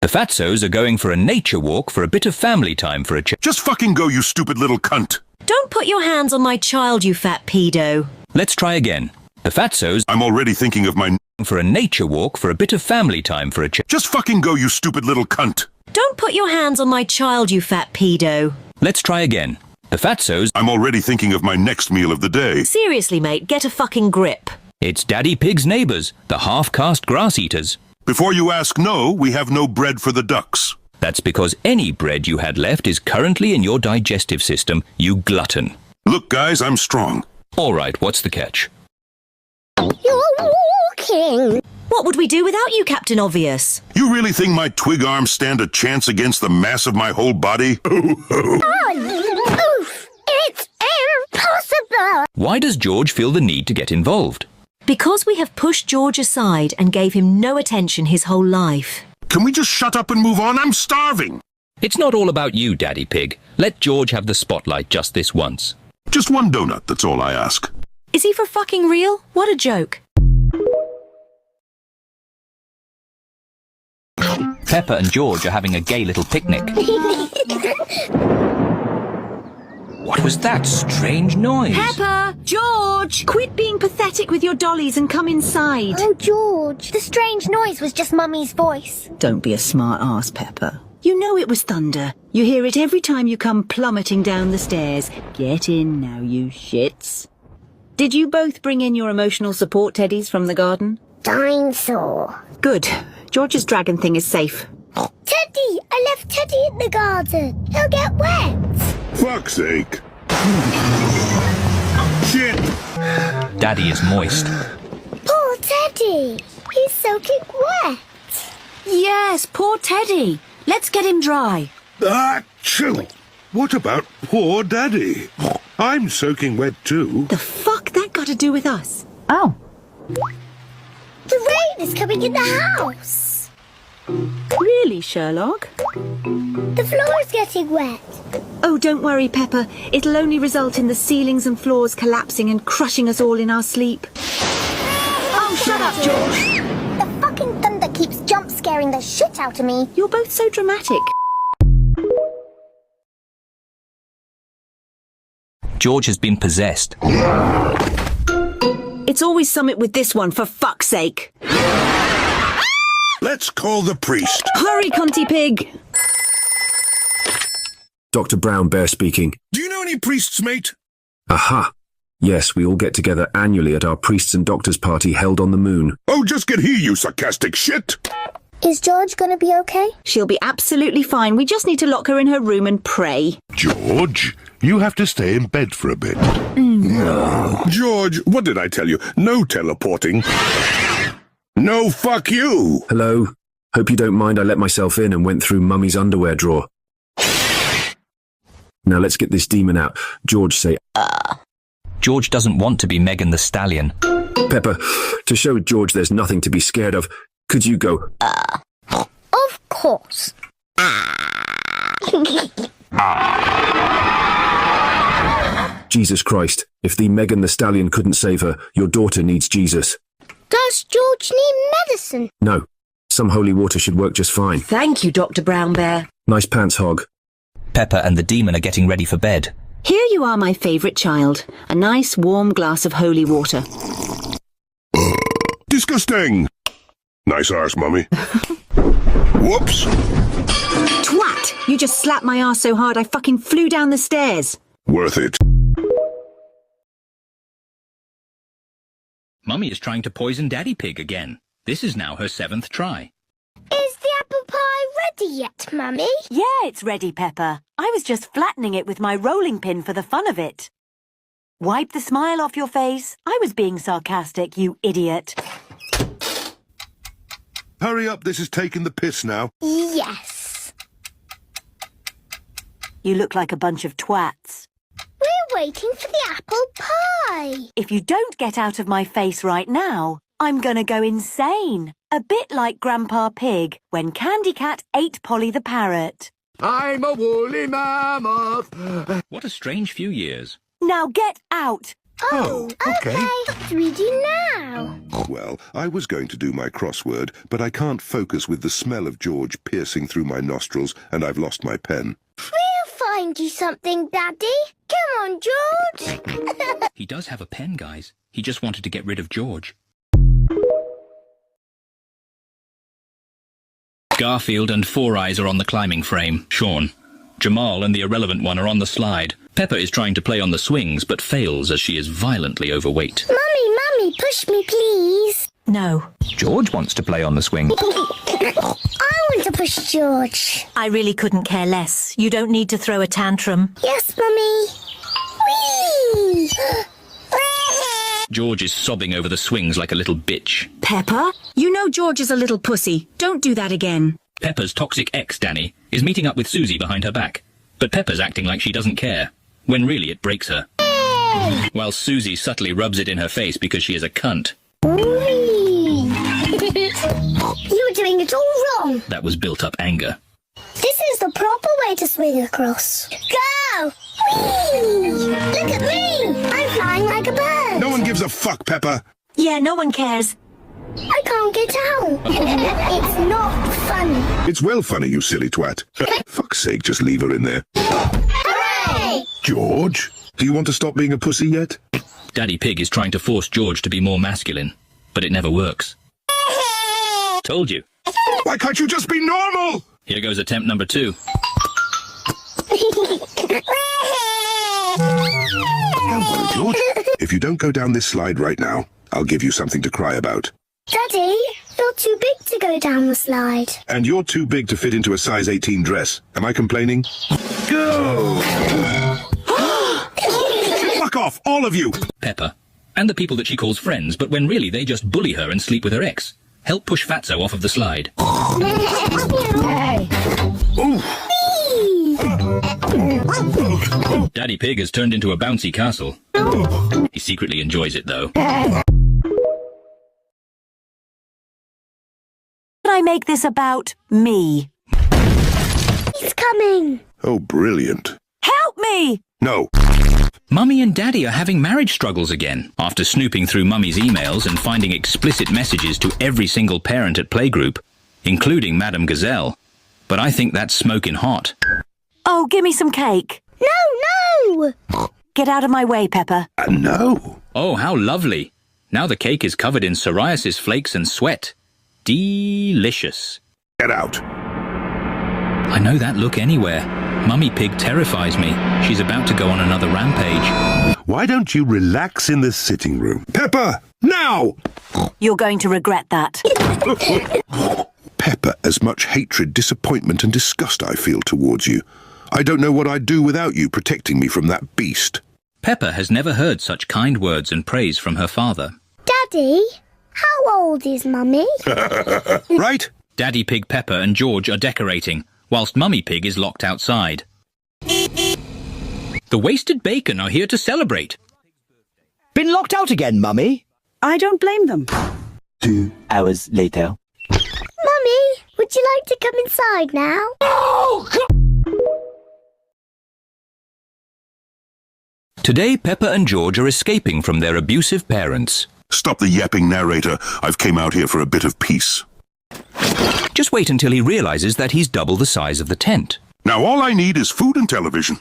The Fatzos are going for a nature walk for a bit of family time for a change. Just fucking go, you stupid little cunt. Don't put your hands on my child, you fat pedo. Let's try again. The Fatzos... I'm already thinking of my... for a nature walk for a bit of family time for a change. Just fucking go, you stupid little cunt. Don't put your hands on my child, you fat pedo. Let's try again. The Fatzos... I'm already thinking of my next meal of the day. Seriously, mate, get a fucking grip. It's Daddy Pig's neighbours, the half-caste grass-eaters. Before you ask no, we have no bread for the ducks. That's because any bread you had left is currently in your digestive system, you glutton. Look, guys, I'm strong. All right, what's the catch? You're walking. What would we do without you, Captain Obvious? You really think my twig arms stand a chance against the mass of my whole body? Oh, oof! It's impossible! Why does George feel the need to get involved? Because we have pushed George aside and gave him no attention his whole life. Can we just shut up and move on? I'm starving! It's not all about you, Daddy Pig. Let George have the spotlight just this once. Just one donut, that's all I ask. Is he for fucking real? What a joke. Peppa and George are having a gay little picnic. What was that strange noise? Peppa! George! Quit being pathetic with your dollies and come inside. Oh, George, the strange noise was just Mummy's voice. Don't be a smart ass, Peppa. You know it was thunder. You hear it every time you come plummeting down the stairs. Get in now, you shits. Did you both bring in your emotional support teddies from the garden? Dinosaur. Good. George's dragon thing is safe. Teddy! I left Teddy in the garden. He'll get wet. Fuck's sake. Shit! Daddy is moist. Poor Teddy. He's soaking wet. Yes, poor Teddy. Let's get him dry. Achoo! What about poor Daddy? I'm soaking wet too. The fuck that got to do with us? Oh. The rain is coming in the house. Really, Sherlock? The floor is getting wet. Oh, don't worry, Peppa. It'll only result in the ceilings and floors collapsing and crushing us all in our sleep. Oh, shut up, George. The fucking thunder keeps jump scaring the shit out of me. You're both so dramatic. George has been possessed. It's always summit with this one, for fuck's sake. Let's call the priest. Hurry, cunty pig. Dr. Brown Bear speaking. Do you know any priests, mate? Aha. Yes, we all get together annually at our priests and doctors party held on the moon. Oh, just get here, you sarcastic shit. Is George gonna be okay? She'll be absolutely fine. We just need to lock her in her room and pray. George, you have to stay in bed for a bit. No. George, what did I tell you? No teleporting. No, fuck you. Hello. Hope you don't mind I let myself in and went through Mummy's underwear drawer. Now let's get this demon out. George, say, George doesn't want to be Megan the Stallion. Peppa, to show George there's nothing to be scared of, could you go, Of course. Jesus Christ, if the Megan the Stallion couldn't save her, your daughter needs Jesus. Does George need medicine? No. Some holy water should work just fine. Thank you, Dr. Brown Bear. Nice pants, Hog. Peppa and the demon are getting ready for bed. Here you are, my favourite child. A nice warm glass of holy water. Disgusting. Nice arse, Mummy. Whoops. Twat! You just slapped my arse so hard I fucking flew down the stairs. Worth it. Mummy is trying to poison Daddy Pig again. This is now her 7th try. Is the apple pie ready yet, Mummy? Yeah, it's ready, Peppa. I was just flattening it with my rolling pin for the fun of it. Wipe the smile off your face. I was being sarcastic, you idiot. Hurry up, this is taking the piss now. Yes. You look like a bunch of twats. We're waiting for the apple pie. If you don't get out of my face right now, I'm gonna go insane. A bit like Grandpa Pig when Candy Cat ate Polly the parrot. I'm a woolly mammoth. What a strange few years. Now get out. Oh, okay. What's reading now? Well, I was going to do my crossword, but I can't focus with the smell of George piercing through my nostrils, and I've lost my pen. We'll find you something, Daddy. Come on, George. He does have a pen, guys. He just wanted to get rid of George. Garfield and Four Eyes are on the climbing frame. Sean. Jamal and the irrelevant one are on the slide. Peppa is trying to play on the swings, but fails as she is violently overweight. Mummy, push me, please. No. George wants to play on the swing. I want to push George. I really couldn't care less. You don't need to throw a tantrum. Yes, Mummy. Whee! George is sobbing over the swings like a little bitch. Peppa, you know George is a little pussy. Don't do that again. Peppa's toxic ex, Danny, is meeting up with Susie behind her back. But Peppa's acting like she doesn't care, when really it breaks her. Hey! While Susie subtly rubs it in her face because she is a cunt. You're doing it all wrong. That was built-up anger. This is the proper way to swing across. Go! Whee! Look at me! I'm flying like a bird. No one gives a fuck, Peppa. Yeah, no one cares. I can't get out. It's not funny. It's well funny, you silly twat. Fuck's sake, just leave her in there. Hooray! George, do you want to stop being a pussy yet? Daddy Pig is trying to force George to be more masculine, but it never works. Told you. Why can't you just be normal? Here goes attempt number 2. Don't worry, George. If you don't go down this slide right now, I'll give you something to cry about. Daddy, you're too big to go down the slide. And you're too big to fit into a size 18 dress. Am I complaining? Go! Fuck off, all of you! Peppa. and the people that she calls friends, but when really they just bully her and sleep with her ex. Help push Fatso off of the slide. Daddy Pig has turned into a bouncy castle. He secretly enjoys it, though. Can I make this about me? He's coming. Oh, brilliant. Help me! No. Mummy and Daddy are having marriage struggles again, after snooping through Mummy's emails and finding explicit messages to every single parent at playgroup, including Madame Gazelle. But I think that's smoking hot. Oh, give me some cake. No! Get out of my way, Peppa. No. Oh, how lovely. Now the cake is covered in psoriasis flakes and sweat. Delicious. Get out. I know that look anywhere. Mummy Pig terrifies me. She's about to go on another rampage. Why don't you relax in the sitting room? Peppa, now! You're going to regret that. Peppa, as much hatred, disappointment and disgust I feel towards you. I don't know what I'd do without you protecting me from that beast. Peppa has never heard such kind words and praise from her father. Daddy, how old is Mummy? Right? Daddy Pig, Peppa and George are decorating, whilst Mummy Pig is locked outside. The wasted bacon are here to celebrate. Been locked out again, Mummy? I don't blame them. 2 hours later. Mummy, would you like to come inside now? Today, Peppa and George are escaping from their abusive parents. Stop the yapping, narrator. I've came out here for a bit of peace. Just wait until he realizes that he's double the size of the tent. Now all I need is food and television.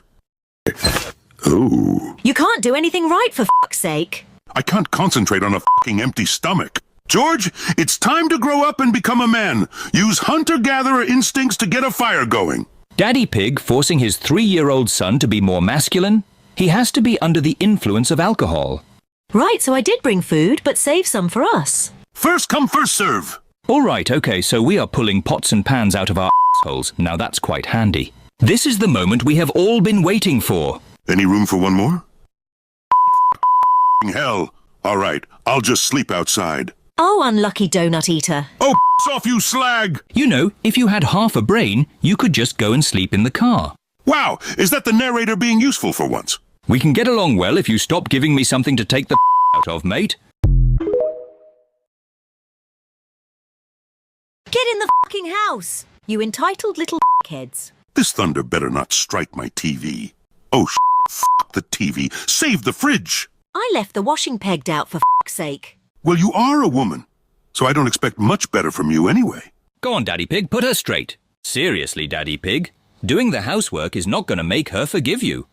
Oh. You can't do anything right, for fuck's sake. I can't concentrate on a fucking empty stomach. George, it's time to grow up and become a man. Use hunter-gatherer instincts to get a fire going. Daddy Pig forcing his 3-year-old son to be more masculine? He has to be under the influence of alcohol. Right, so I did bring food, but save some for us. First come, first serve. All right, okay, so we are pulling pots and pans out of our assholes. Now that's quite handy. This is the moment we have all been waiting for. Any room for one more? Hell. All right, I'll just sleep outside. Oh, unlucky donut eater. Oh, off, you slag! You know, if you had half a brain, you could just go and sleep in the car. Wow, is that the narrator being useful for once? We can get along well if you stop giving me something to take the out of, mate. Get in the fucking house, you entitled little heads. This thunder better not strike my TV. Oh, fuck the TV. Save the fridge. I left the washing pegged out, for fuck's sake. Well, you are a woman, so I don't expect much better from you anyway. Go on, Daddy Pig, put her straight. Seriously, Daddy Pig. Doing the housework is not going to make her forgive you.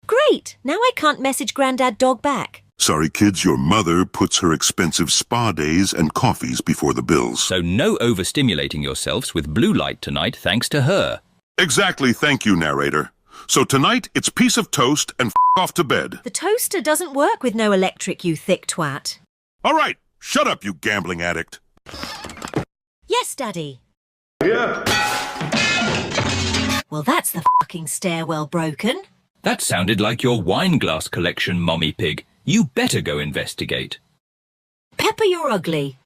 Great! Now I can't message Grandad Dog back. Sorry, kids, your mother puts her expensive spa days and coffees before the bills. So no overstimulating yourselves with blue light tonight thanks to her. Exactly, thank you, narrator. So tonight, it's piece of toast and off to bed. The toaster doesn't work with no electric, you thick twat. All right, shut up, you gambling addict. Yes, Daddy. Yeah. Well, that's the fucking stairwell broken. That sounded like your wine glass collection, Mommy Pig. You better go investigate. Peppa, you're ugly.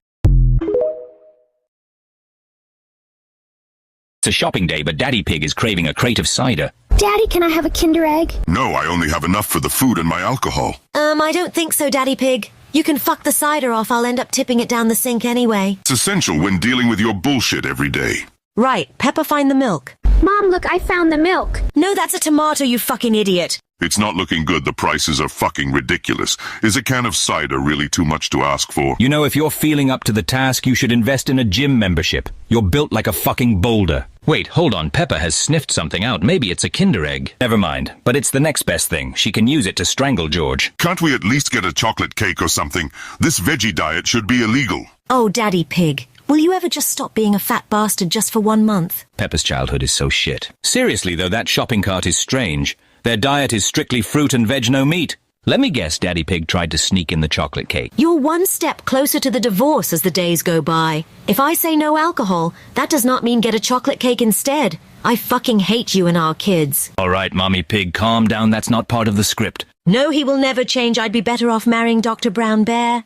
It's a shopping day, but Daddy Pig is craving a crate of cider. Daddy, can I have a Kinder Egg? No, I only have enough for the food and my alcohol. I don't think so, Daddy Pig. You can fuck the cider off, I'll end up tipping it down the sink anyway. It's essential when dealing with your bullshit every day. Right, Peppa, find the milk. Mom, look, I found the milk. No, that's a tomato, you fucking idiot. It's not looking good. The prices are fucking ridiculous. Is a can of cider really too much to ask for? You know, if you're feeling up to the task, you should invest in a gym membership. You're built like a fucking boulder. Wait, hold on. Peppa has sniffed something out. Maybe it's a Kinder Egg. Never mind. But it's the next best thing. She can use it to strangle George. Can't we at least get a chocolate cake or something? This veggie diet should be illegal. Oh, Daddy Pig. Will you ever just stop being a fat bastard just for 1 month? Peppa's childhood is so shit. Seriously, though, that shopping cart is strange. Their diet is strictly fruit and veg, no meat. Let me guess Daddy Pig tried to sneak in the chocolate cake. You're one step closer to the divorce as the days go by. If I say no alcohol, that does not mean get a chocolate cake instead. I fucking hate you and our kids. All right, Mommy Pig, calm down. That's not part of the script. No, he will never change. I'd be better off marrying Dr. Brown Bear.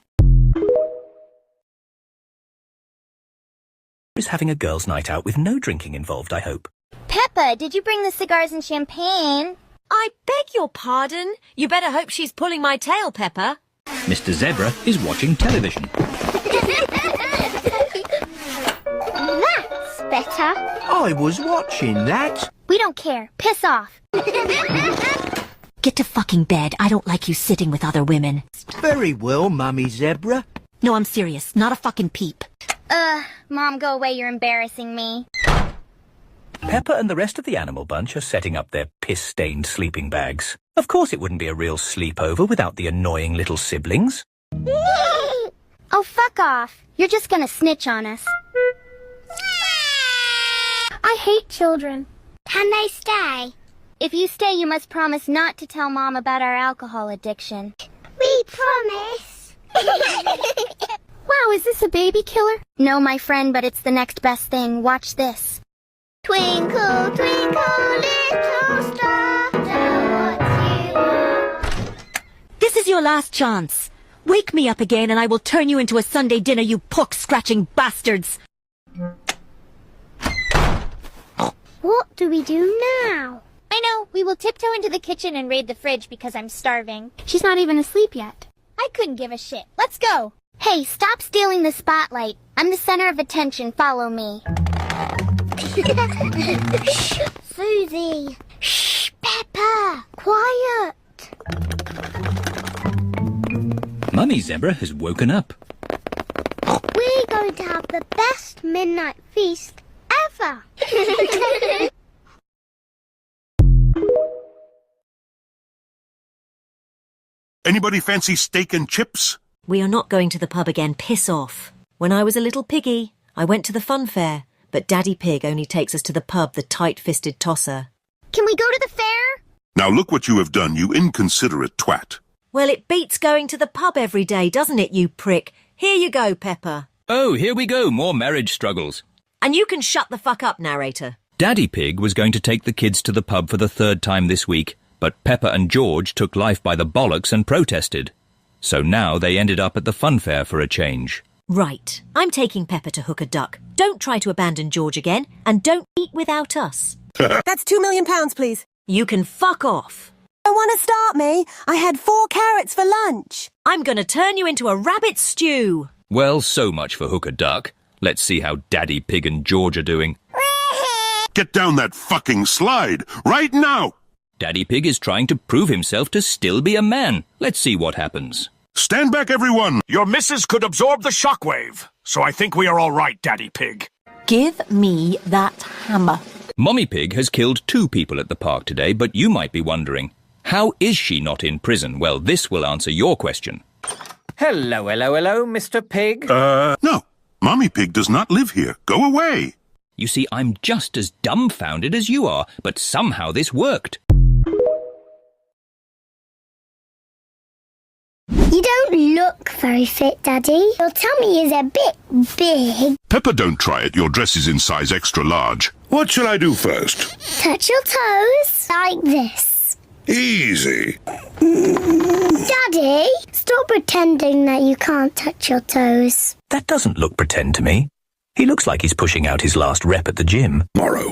Is having a girls' night out with no drinking involved, I hope. Peppa, did you bring the cigars and champagne? I beg your pardon? You better hope she's pulling my tail, Peppa. Mr. Zebra is watching television. That's better. I was watching that. We don't care. Piss off. Get to fucking bed. I don't like you sitting with other women. Very well, Mummy Zebra. No, I'm serious. Not a fucking peep. Mom, go away. You're embarrassing me. Peppa and the rest of the animal bunch are setting up their piss-stained sleeping bags. Of course it wouldn't be a real sleepover without the annoying little siblings. Oh, fuck off. You're just gonna snitch on us. I hate children. Can they stay? If you stay, you must promise not to tell Mom about our alcohol addiction. We promise. Wow, is this a baby killer? No, my friend, but it's the next best thing. Watch this. Twinkle, twinkle, little star, do what you want. This is your last chance. Wake me up again and I will turn you into a Sunday dinner, you pork-scratching bastards. What do we do now? I know, we will tiptoe into the kitchen and raid the fridge because I'm starving. She's not even asleep yet. I couldn't give a shit. Let's go. Hey, stop stealing the spotlight. I'm the center of attention. Follow me. Shh, Susie. Shh, Peppa. Quiet. Mummy Zebra has woken up. We're going to have the best midnight feast ever. Anybody fancy steak and chips? We are not going to the pub again. Piss off. When I was a little piggy, I went to the fun fair, but Daddy Pig only takes us to the pub, the tight-fisted tosser. Can we go to the fair? Now look what you have done, you inconsiderate twat. Well, it beats going to the pub every day, doesn't it, you prick? Here you go, Peppa. Oh, here we go. More marriage struggles. And you can shut the fuck up, narrator. Daddy Pig was going to take the kids to the pub for the third time this week, but Peppa and George took life by the bollocks and protested. So now they ended up at the fun fair for a change. Right. I'm taking Peppa to hook a duck. Don't try to abandon George again, and don't eat without us. That's £2 million, please. You can fuck off. Don't want to start me. I had 4 carrots for lunch. I'm going to turn you into a rabbit stew. Well, so much for hook a duck. Let's see how Daddy Pig and George are doing. Get down that fucking slide, right now! Daddy Pig is trying to prove himself to still be a man. Let's see what happens. Stand back, everyone! Your missus could absorb the shockwave, so I think we are all right, Daddy Pig. Give me that hammer. Mommy Pig has killed 2 people at the park today, but you might be wondering, how is she not in prison? Well, this will answer your question. Hello, Mr. Pig. No. Mommy Pig does not live here. Go away. You see, I'm just as dumbfounded as you are, but somehow this worked. You don't look very fit, Daddy. Your tummy is a bit big. Peppa, don't try it. Your dress is in size extra large. What shall I do first? Touch your toes like this. Easy. Daddy, stop pretending that you can't touch your toes. That doesn't look pretend to me. He looks like he's pushing out his last rep at the gym. Tomorrow.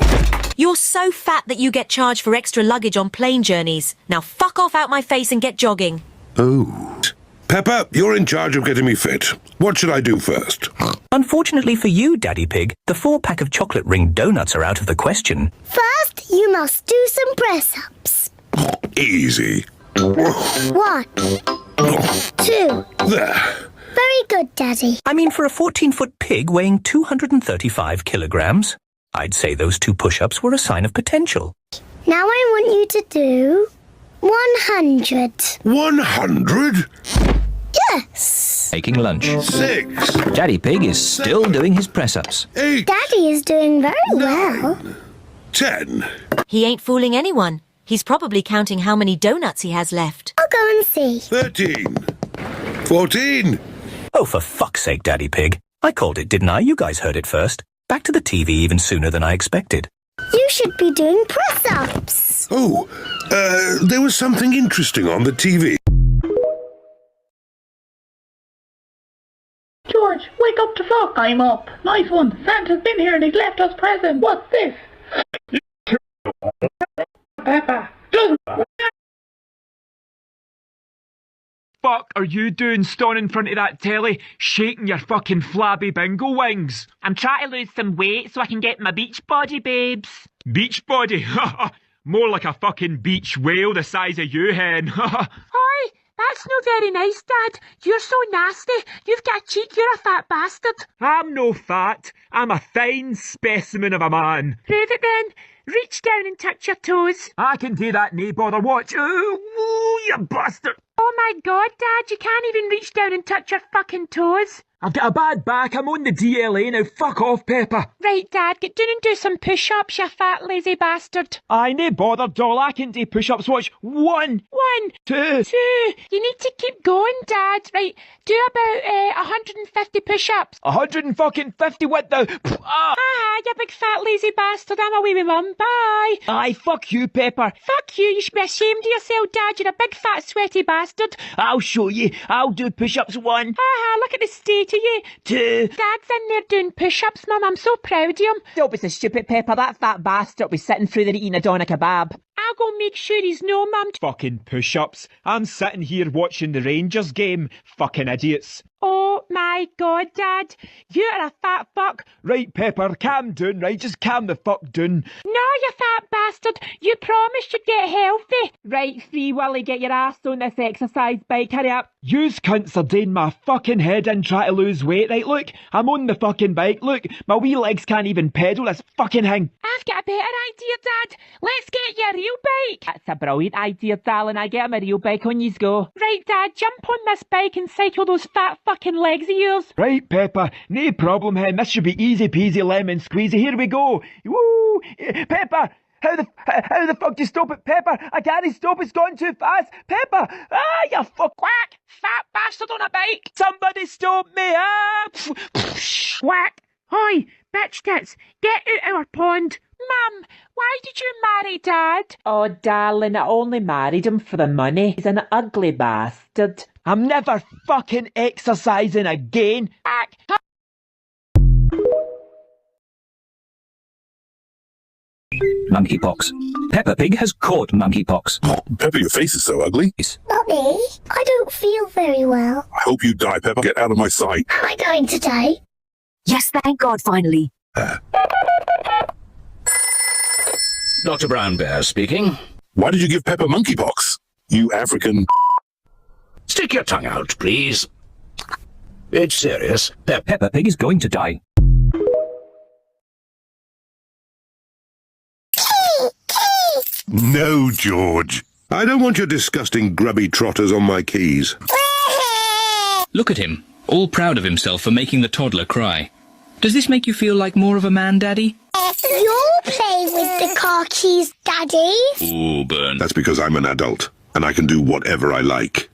You're so fat that you get charged for extra luggage on plane journeys. Now fuck off out my face and get jogging. Oh. Peppa, you're in charge of getting me fit. What should I do first? Unfortunately for you, Daddy Pig, the 4-pack of chocolate ring donuts are out of the question. First, you must do some press-ups. Easy. 1, 2. There. Very good, Daddy. I mean, for a 14-foot pig weighing 235 kilograms, I'd say those 2 push-ups were a sign of potential. Now I want you to do 100. 100? Yes. Making lunch. 6. Daddy Pig is still doing his press-ups. 8. Daddy is doing very well. 10. He ain't fooling anyone. He's probably counting how many donuts he has left. I'll go and see. 13. 14. Oh, for fuck's sake, Daddy Pig. I called it, didn't I? You guys heard it first. Back to the TV even sooner than I expected. You should be doing press-ups. Oh, there was something interesting on the TV. George, wake up to fuck. I'm up. Nice one. Santa's been here and he's left us presents. What's this? Peppa. Fuck are you doing standing in front of that telly, shaking your fucking flabby bingo wings? I'm trying to lose some weight so I can get my beach body, babes. Beach body? More like a fucking beach whale the size of you, hen. Oi, that's no very nice, Dad. You're so nasty. You've got cheek, you're a fat bastard. I'm no fat. I'm a fine specimen of a man. Prove it then. Reach down and touch your toes. I can do that, nae bother watch. Ooh, you bastard. Oh my god, Dad, you can't even reach down and touch your fucking toes. I've got a bad back, I'm on the DLA now, fuck off, Peppa. Right, Dad, get down and do some push-ups, you fat lazy bastard. Aye, nae bother, doll, I can do push-ups, watch. 1, 2. You need to keep going, Dad. Right, do about 150 push-ups. 150 what the... Ah, you big fat lazy bastard, I'm away with Mum, bye. Aye, fuck you, Peppa. Fuck you, you should be ashamed of yourself, Dad, you're a big fat sweaty bastard. I'll show you, I'll do push-ups. 1. Look at the state of you. 2. Dad's in there doing push-ups, Mum, I'm so proud of him. Don't be so stupid, Peppa, that fat bastard will be sitting through there eating a doner kebab. I'll go make sure he's no, Mum. Fucking push-ups. I'm sitting here watching the Rangers game. Fucking idiots. Oh my god, Dad. You're a fat fuck. Right, Pepper, calm down, right? Just calm the fuck down. No, you fat bastard. You promised you'd get healthy. Right, Free Willy, get your ass on this exercise bike. Hurry up. Yous cunts are doing my fucking head in trying to lose weight. Right, look, I'm on the fucking bike. Look, my wee legs can't even pedal this fucking thing. I've got a better idea, Dad. Let's get you a real bike. That's a brilliant idea, darling. I get him a real bike, on yous go. Right, Dad, jump on this bike and cycle those fat fucking legs of yours. Right, Peppa, no problem, hen. This should be easy peasy lemon squeezy. Here we go. Woo! Peppa! How the fuck do you stop it, Peppa? I can't stop, it's gone too fast. Peppa! Ah, you fuck! Quack! Fat bastard on a bike! Somebody stop me! Ah! Quack! Oi, bitch tits, get out our pond. Mum, why did you marry Dad? Oh, darling, I only married him for the money. He's an ugly bastard. I'm never fucking exercising again. Monkeypox. Peppa Pig has caught monkeypox. Oh, Peppa, your face is so ugly. Mummy, I don't feel very well. I hope you die, Peppa. Get out of my sight. Am I going to die? Yes, thank God, finally. Dr. Brown Bear speaking. Why did you give Peppa monkeypox? You African... Stick your tongue out, please. It's serious. Peppa Pig is going to die. No, George. I don't want your disgusting grubby trotters on my keys. Look at him, all proud of himself for making the toddler cry. Does this make you feel like more of a man, Daddy? You'll play with the car keys, Daddy. Ooh, burn. That's because I'm an adult, and I can do whatever I like.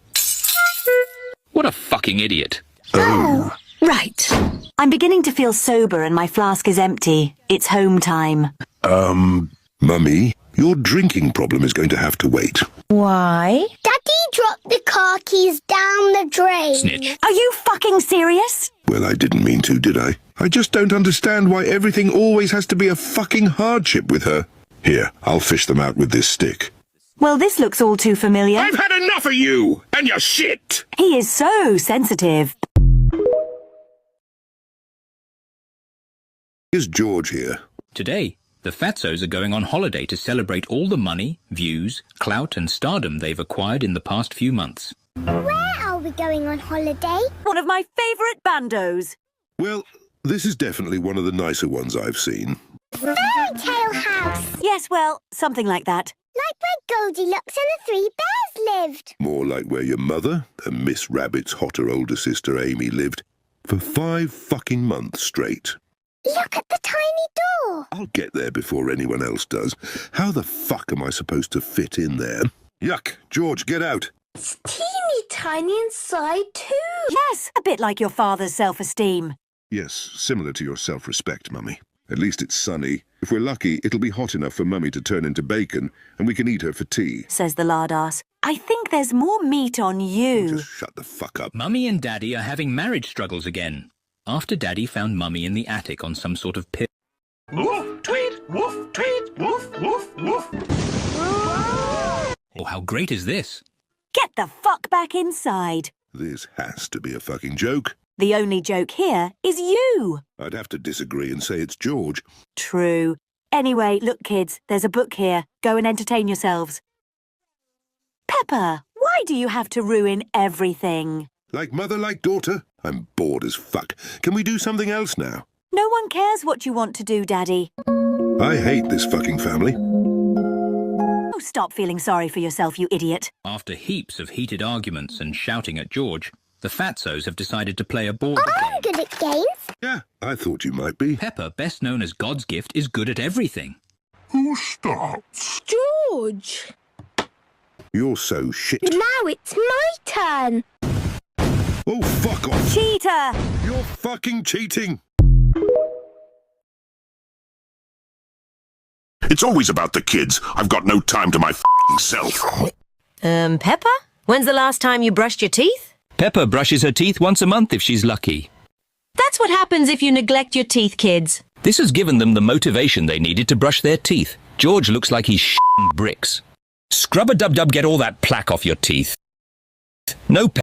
What a fucking idiot. Oh. Right. I'm beginning to feel sober and my flask is empty. It's home time. Mummy, your drinking problem is going to have to wait. Why? Daddy dropped the car keys down the drain. Snitch. Are you fucking serious? Well, I didn't mean to, did I? I just don't understand why everything always has to be a fucking hardship with her. Here, I'll fish them out with this stick. Well, this looks all too familiar. I've had enough of you and your shit! He is so sensitive. Is George here? Today, the Fatzos are going on holiday to celebrate all the money, views, clout and stardom they've acquired in the past few months. Where are we going on holiday? One of my favourite bandos. Well, this is definitely one of the nicer ones I've seen. Fairy Tale House. Yes, well, something like that. Like where Goldilocks and the three bears lived. More like where your mother and Miss Rabbit's hotter older sister Amy lived for 5 fucking months straight. Look at the tiny door. I'll get there before anyone else does. How the fuck am I supposed to fit in there? Yuck! George, get out! It's teeny tiny inside too. Yes, a bit like your father's self-esteem. Yes, similar to your self-respect, Mummy. At least it's sunny. If we're lucky, it'll be hot enough for Mummy to turn into bacon, and we can eat her for tea. Says the lard ass. I think there's more meat on you. Just shut the fuck up. Mummy and Daddy are having marriage struggles again, after Daddy found Mummy in the attic on some sort of pill. Woof, tweet, woof, tweet, woof, woof, woof. Oh, how great is this? Get the fuck back inside. This has to be a fucking joke. The only joke here is you. I'd have to disagree and say it's George. True. Anyway, look, kids, there's a book here. Go and entertain yourselves. Peppa, why do you have to ruin everything? Like mother, like daughter? I'm bored as fuck. Can we do something else now? No one cares what you want to do, Daddy. I hate this fucking family. Oh, stop feeling sorry for yourself, you idiot. After heaps of heated arguments and shouting at George, the Fatzos have decided to play a board I'm game. good at games. Yeah, I thought you might be. Peppa, best known as God's gift, is good at everything. Who starts? George. You're so shit. Now it's my turn. Oh, fuck off. Cheater! You're fucking cheating. It's always about the kids. I've got no time to my f***ing self. Peppa? When's the last time you brushed your teeth? Peppa brushes her teeth once a month if she's lucky. That's what happens if you neglect your teeth, kids. This has given them the motivation they needed to brush their teeth. George looks like he's shitting bricks. Scrub-a-dub-dub, get all that plaque off your teeth. No